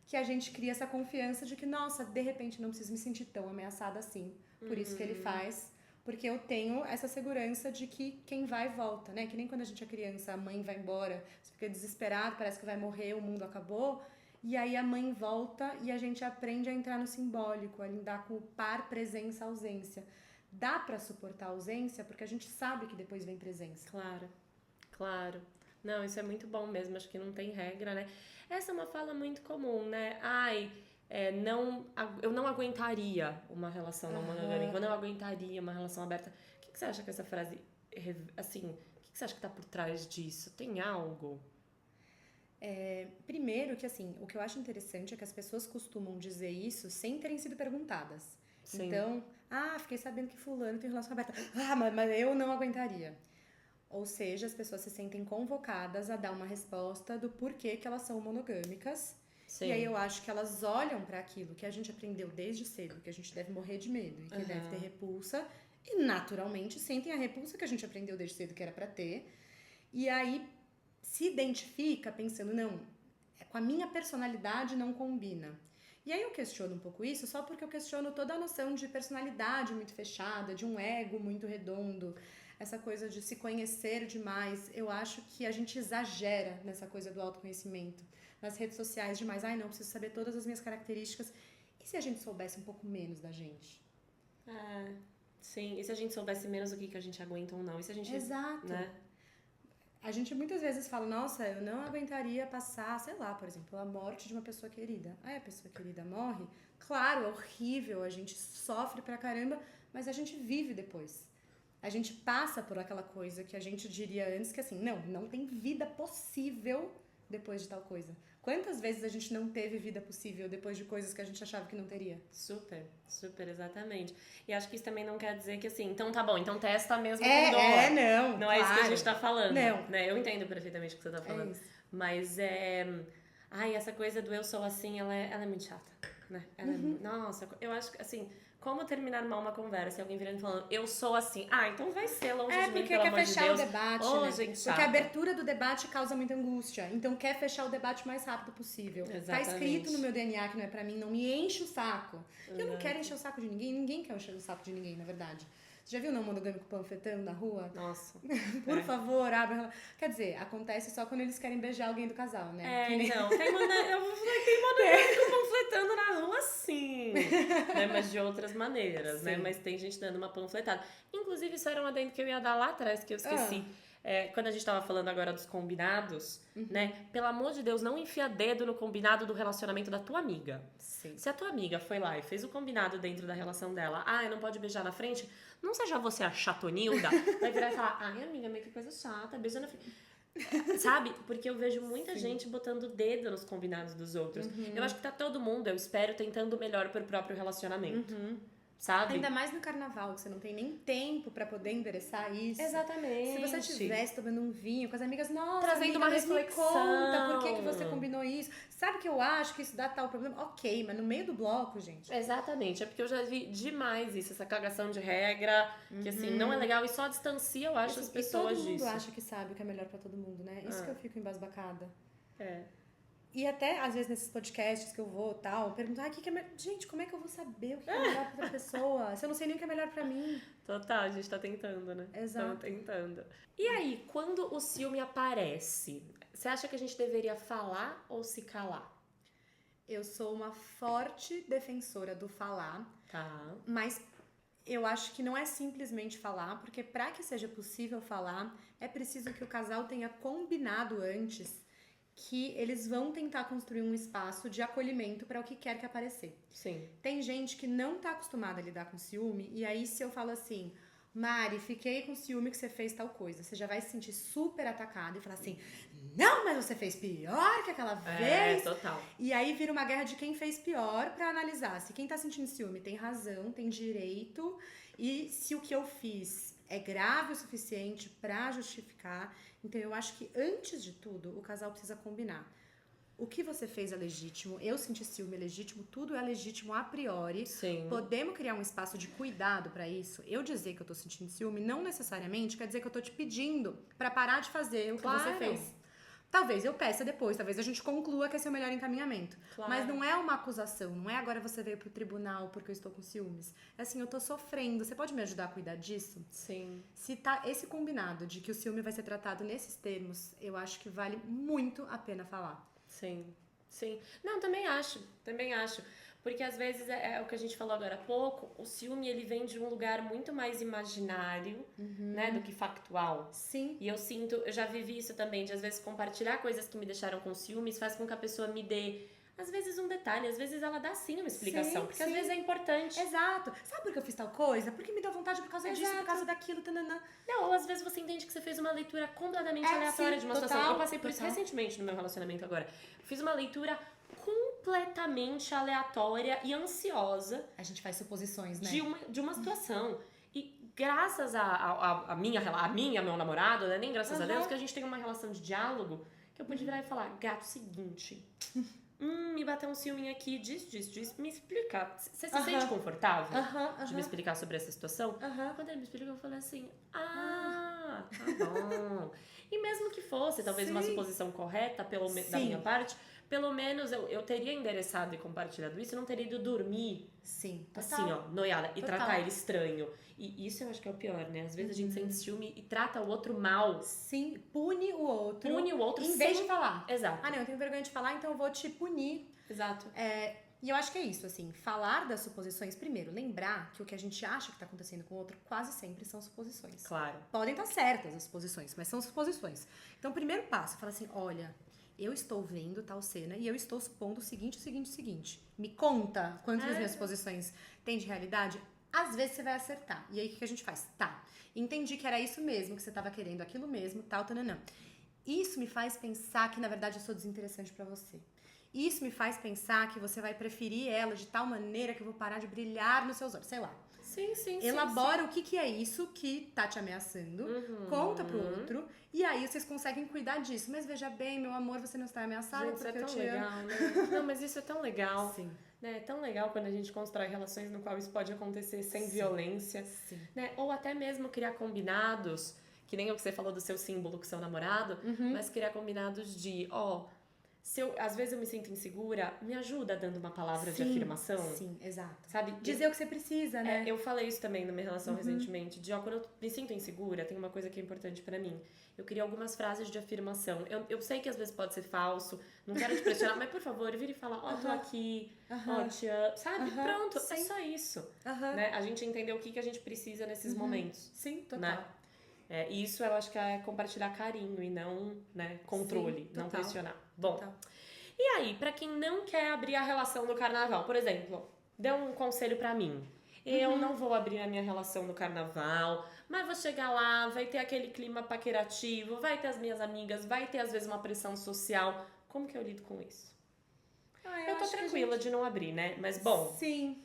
que a gente cria essa confiança de que, nossa, de repente não preciso me sentir tão ameaçada assim. Por isso que ele faz, porque eu tenho essa segurança de que quem vai volta, né? Que nem quando a gente é criança, a mãe vai embora, você fica desesperado, parece que vai morrer, o mundo acabou. E aí a mãe volta e a gente aprende a entrar no simbólico, a lidar com o par, presença, ausência. Dá pra suportar a ausência porque a gente sabe que depois vem presença. Claro, claro. Não, isso é muito bom mesmo, acho que não tem regra, né? Essa é uma fala muito comum, né? Ai, eu não aguentaria uma relação não monogâmica, eu não aguentaria uma relação aberta. O que você acha que essa frase, assim, o que você acha que tá por trás disso? Tem algo? Primeiro que, assim, o que eu acho interessante é que as pessoas costumam dizer isso sem terem sido perguntadas. Sim. Então, fiquei sabendo que fulano tem relação aberta. Mas eu não aguentaria. Ou seja, as pessoas se sentem convocadas a dar uma resposta do porquê que elas são monogâmicas. Sim. E aí eu acho que elas olham pra aquilo que a gente aprendeu desde cedo, que a gente deve morrer de medo e que deve ter repulsa, e naturalmente sentem a repulsa que a gente aprendeu desde cedo que era pra ter. E aí se identifica pensando, não, com a minha personalidade não combina. E aí eu questiono um pouco isso só porque eu questiono toda a noção de personalidade muito fechada, de um ego muito redondo, essa coisa de se conhecer demais. Eu acho que a gente exagera nessa coisa do autoconhecimento. Nas redes sociais demais, não, preciso saber todas as minhas características. E se a gente soubesse um pouco menos da gente? Sim, e se a gente soubesse menos o que a gente aguenta ou não? E se a gente... Exato. Né? A gente muitas vezes fala, nossa, eu não aguentaria passar, sei lá, por exemplo, a morte de uma pessoa querida. Aí a pessoa querida morre, claro, é horrível, a gente sofre pra caramba, mas a gente vive depois. A gente passa por aquela coisa que a gente diria antes que assim, não tem vida possível depois de tal coisa. Quantas vezes a gente não teve vida possível depois de coisas que a gente achava que não teria? Super, super, exatamente. E acho que isso também não quer dizer que assim, então tá bom, então testa mesmo com dor. Não, não é isso que a gente tá falando. Não. Né? Eu entendo perfeitamente o que você tá falando. Isso. Mas essa coisa do eu sou assim, ela é muito chata. Né? Nossa, eu acho que assim, como terminar mal uma conversa e alguém virando e falando, eu sou assim. Então vai ser longe de mim, pelo amor de Deus. Porque quer fechar o debate, né? Gente chata. Porque a abertura do debate causa muita angústia. Então quer fechar o debate o mais rápido possível. Exatamente. Tá escrito no meu DNA que não é pra mim, não me enche o saco. Eu não quero encher o saco de ninguém quer encher o saco de ninguém, na verdade. Você já viu não monogâmico panfletando na rua? Nossa. Por favor, abre. Quer dizer, acontece só quando eles querem beijar alguém do casal, né? Então, tem monogâmico panfletando na rua, sim. Né? Mas de outras maneiras, né? Mas tem gente dando uma panfletada. Inclusive, isso era um adendo que eu ia dar lá atrás, que eu esqueci. Quando a gente tava falando agora dos combinados, né? Pelo amor de Deus, não enfia dedo no combinado do relacionamento da tua amiga. Sim. Se a tua amiga foi lá e fez o combinado dentro da relação dela, não pode beijar na frente, não seja você a chatonilda, vai virar e falar, amiga, meio que coisa chata, beija na frente. Sabe? Porque eu vejo muita gente botando o dedo nos combinados dos outros. Eu acho que tá todo mundo, eu espero, tentando o melhor pro próprio relacionamento. Sabe? Ainda mais no carnaval, que você não tem nem tempo pra poder endereçar isso. Exatamente. Se você estivesse tomando um vinho com as amigas, nossa, trazendo amiga, uma mas reflexão. me conta, por que você combinou isso? Sabe que eu acho que isso dá tal problema? Ok, mas no meio do bloco, gente. Exatamente, é porque eu já vi demais isso, essa cagação de regra, que assim, não é legal e só distancia, eu acho, as pessoas disso. E todo mundo acha que sabe o que é melhor pra todo mundo, né? Isso que eu fico embasbacada. É. E até, às vezes, nesses podcasts que eu vou tal, eu pergunto, o que é melhor? Gente, como é que eu vou saber o que é melhor pra outra pessoa? Se eu não sei nem o que é melhor pra mim. Total, a gente tá tentando, né? Exato. Estamos tentando. E aí, quando o ciúme aparece, você acha que a gente deveria falar ou se calar? Eu sou uma forte defensora do falar. Tá. Mas eu acho que não é simplesmente falar, porque para que seja possível falar, é preciso que o casal tenha combinado antes que eles vão tentar construir um espaço de acolhimento para o que quer que aparecer. Sim. Tem gente que não tá acostumada a lidar com ciúme, e aí se eu falo assim, Mari, fiquei com ciúme que você fez tal coisa. Você já vai se sentir super atacada e falar assim, não, mas você fez pior que aquela vez. Total. E aí vira uma guerra de quem fez pior pra analisar se quem tá sentindo ciúme tem razão, tem direito, e se o que eu fiz é grave o suficiente pra justificar. Então eu acho que antes de tudo, o casal precisa combinar. O que você fez é legítimo, eu senti ciúme é legítimo, tudo é legítimo a priori. Sim. Podemos criar um espaço de cuidado pra isso. Eu dizer que eu tô sentindo ciúme não necessariamente quer dizer que eu tô te pedindo pra parar de fazer o que você fez. Talvez eu peça depois, talvez a gente conclua que esse é o melhor encaminhamento. Claro. Mas não é uma acusação, não é agora você veio pro tribunal porque eu estou com ciúmes. É assim, eu tô sofrendo, você pode me ajudar a cuidar disso? Sim. Se tá esse combinado de que o ciúme vai ser tratado nesses termos, eu acho que vale muito a pena falar. Sim, sim. Não, também acho. Porque às vezes é o que a gente falou agora há pouco, o ciúme ele vem de um lugar muito mais imaginário, né, do que factual. Sim. E eu já vivi isso também, de às vezes compartilhar coisas que me deixaram com ciúmes faz com que a pessoa me dê, às vezes um detalhe, às vezes ela dá sim uma explicação, porque às vezes é importante. Exato. Sabe por que eu fiz tal coisa? Porque me deu vontade por causa disso, por causa daquilo, tananã. Não, ou às vezes você entende que você fez uma leitura completamente aleatória de uma situação. Eu passei por isso recentemente no meu relacionamento agora. Fiz uma leitura completamente aleatória e ansiosa. A gente faz suposições, né? De uma situação. E graças a meu namorado, né? Nem graças a Deus, que a gente tem uma relação de diálogo, que eu pude virar e falar, gato, seguinte... me bateu um ciúminho aqui, diz, me explica. Você se sente confortável de me explicar sobre essa situação? Quando ele me explicou, eu falei assim, tá bom. E mesmo que fosse, talvez uma suposição correta da minha parte, pelo menos eu teria endereçado e compartilhado isso, eu não teria ido dormir assim, ó, noiada, e tratar ele estranho. E isso eu acho que é o pior, né? Às vezes a gente sente ciúme e trata o outro mal. Sim, pune o outro. Em vez de falar. Exato. Ah, não, eu tenho vergonha de falar, então eu vou te punir. Exato. E eu acho que é isso, assim, falar das suposições primeiro, lembrar que o que a gente acha que tá acontecendo com o outro quase sempre são suposições. Claro. Podem estar certas as suposições, mas são suposições. Então, o primeiro passo, fala assim, olha, eu estou vendo tal cena e eu estou supondo o seguinte. Me conta quantas das minhas suposições tem de realidade? Às vezes você vai acertar. E aí, o que a gente faz? Tá, entendi que era isso mesmo, que você tava querendo aquilo mesmo, tal, tananã. Isso me faz pensar que, na verdade, eu sou desinteressante pra você. Isso me faz pensar que você vai preferir ela de tal maneira que eu vou parar de brilhar nos seus olhos. Sei lá. Sim. Elabora o que é isso que tá te ameaçando, conta pro outro, e aí vocês conseguem cuidar disso. Mas veja bem, meu amor, você não está ameaçado porque eu te amo. Né? Não, mas isso é tão legal. Sim. Né? É tão legal quando a gente constrói relações no qual isso pode acontecer sem violência. Sim. Né? Ou até mesmo criar combinados, que nem o que você falou do seu símbolo com seu namorado, mas criar combinados de, às vezes eu me sinto insegura, me ajuda dando uma palavra de afirmação. Sim, exato. Sabe? Dizer o que você precisa, né? Eu falei isso também na minha relação recentemente, de quando eu me sinto insegura, tem uma coisa que é importante pra mim. Eu queria algumas frases de afirmação. Eu sei que às vezes pode ser falso, não quero te pressionar, mas por favor, vira e fala, tô aqui, te amo, sabe? Pronto, é só isso. Né? A gente entender o que a gente precisa nesses momentos. Sim, total. Né? E isso eu acho que é compartilhar carinho e não, né, controle, não pressionar. Bom, e aí, pra quem não quer abrir a relação no carnaval, por exemplo, dê um conselho pra mim. Eu não vou abrir a minha relação no carnaval, mas vou chegar lá, vai ter aquele clima paquerativo, vai ter as minhas amigas, vai ter às vezes uma pressão social. Como que eu lido com isso? Eu tô tranquila de não abrir, né? Mas bom. Sim.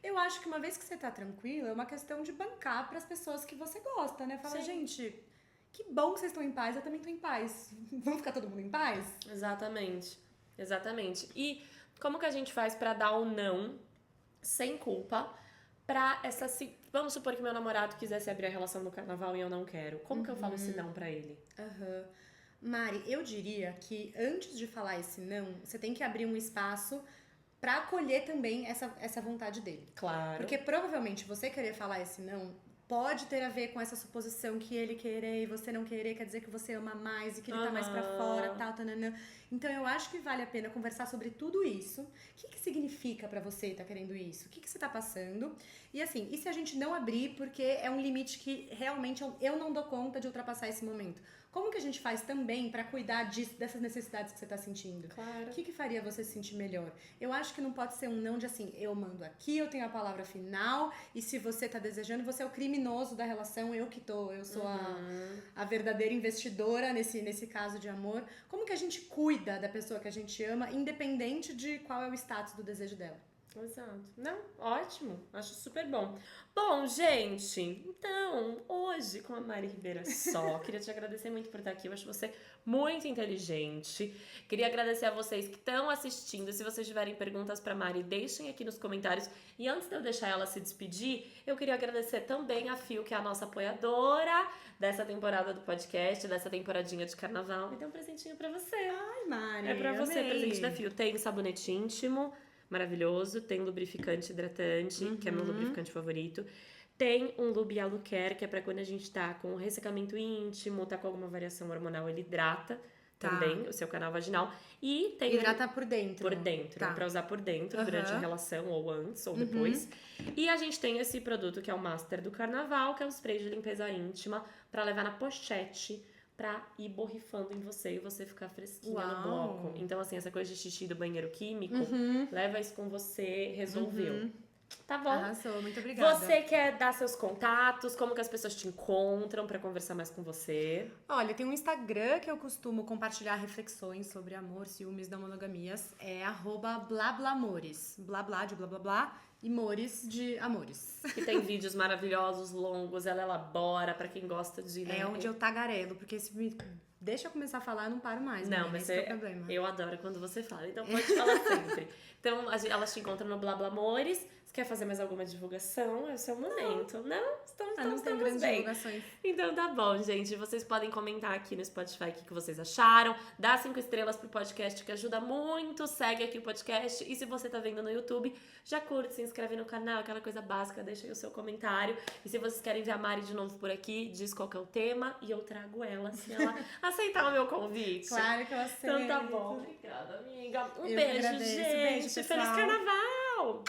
Eu acho que uma vez que você tá tranquila, é uma questão de bancar pras pessoas que você gosta, né? Fala, gente, que bom que vocês estão em paz, eu também tô em paz. Vamos ficar todo mundo em paz? Exatamente. E como que a gente faz pra dar o não, sem culpa, pra essa... Vamos supor que meu namorado quisesse abrir a relação no carnaval e eu não quero. Como que eu falo esse não pra ele? Mari, eu diria que antes de falar esse não, você tem que abrir um espaço pra acolher também essa vontade dele. Claro. Porque provavelmente você querer falar esse não pode ter a ver com essa suposição que ele querer e você não querer, quer dizer que você ama mais e que ele tá mais pra fora, tal, tananã. Então eu acho que vale a pena conversar sobre tudo isso. O que significa pra você tá querendo isso? O que você tá passando? E assim, e se a gente não abrir porque é um limite que realmente eu não dou conta de ultrapassar esse momento? Como que a gente faz também pra cuidar dessas necessidades que você tá sentindo? Claro. O que faria você se sentir melhor? Eu acho que não pode ser um não de assim, eu mando aqui, eu tenho a palavra final, e se você tá desejando, você é o criminoso da relação, eu sou a verdadeira investidora nesse caso de amor. Como que a gente cuida da pessoa que a gente ama, independente de qual é o status do desejo dela? Exato. Não, ótimo. Acho super bom. Bom, gente, então, hoje com a Mari Ribeira só, queria te agradecer muito por estar aqui. Eu acho você muito inteligente. Queria agradecer a vocês que estão assistindo. Se vocês tiverem perguntas pra Mari, deixem aqui nos comentários. E antes de eu deixar ela se despedir, eu queria agradecer também a Fio, que é a nossa apoiadora dessa temporada do podcast, dessa temporadinha de carnaval. E tem um presentinho pra você. Ai, Mari, É pra você, amei. presente da Fio. Tem sabonete íntimo, maravilhoso. Tem lubrificante hidratante, que é meu lubrificante favorito. Tem um Lube Aloe Care, que é pra quando a gente tá com ressecamento íntimo, tá com alguma variação hormonal, ele hidrata também o seu canal vaginal. E tem Hidrata por dentro. por dentro, Tá. pra usar por dentro durante a relação, ou antes, ou depois. E a gente tem esse produto que é o Master do Carnaval, que é um spray de limpeza íntima pra levar na pochete, pra ir borrifando em você e você ficar fresquinha no bloco. Então, assim, essa coisa de xixi do banheiro químico, leva isso com você, resolveu. Tá bom? Arrasou, muito obrigada. Você quer dar seus contatos? Como que as pessoas te encontram pra conversar mais com você? Olha, tem um Instagram que eu costumo compartilhar reflexões sobre amor, ciúmes, não monogamias. É @blablamores. Blá blá de blá blá blá e mores de amores. Que tem vídeos maravilhosos, longos, ela elabora pra quem gosta de... É onde eu tagarelo, porque se me deixa eu começar a falar, eu não paro mais. Não, menina, mas esse que é o problema. eu adoro quando você fala, então pode falar sempre. Então, elas te encontram no Blablamores. Você quer fazer mais alguma divulgação? É o seu momento. Não? Não tem grandes bem. divulgações. Então tá bom, gente. Vocês podem comentar aqui no Spotify o que vocês acharam. Dá 5 estrelas pro podcast, que ajuda muito. Segue aqui o podcast. E se você tá vendo no YouTube, já curte, se inscreve no canal, aquela coisa básica. Deixa aí o seu comentário. E se vocês querem ver a Mari de novo por aqui, diz qual que é o tema. E eu trago ela, se ela aceitar o meu convite. Claro que eu aceito. Então tá bom. Obrigada, amiga. Um Eu que beijo, agradeço. gente. Beijo, pessoal. Feliz carnaval!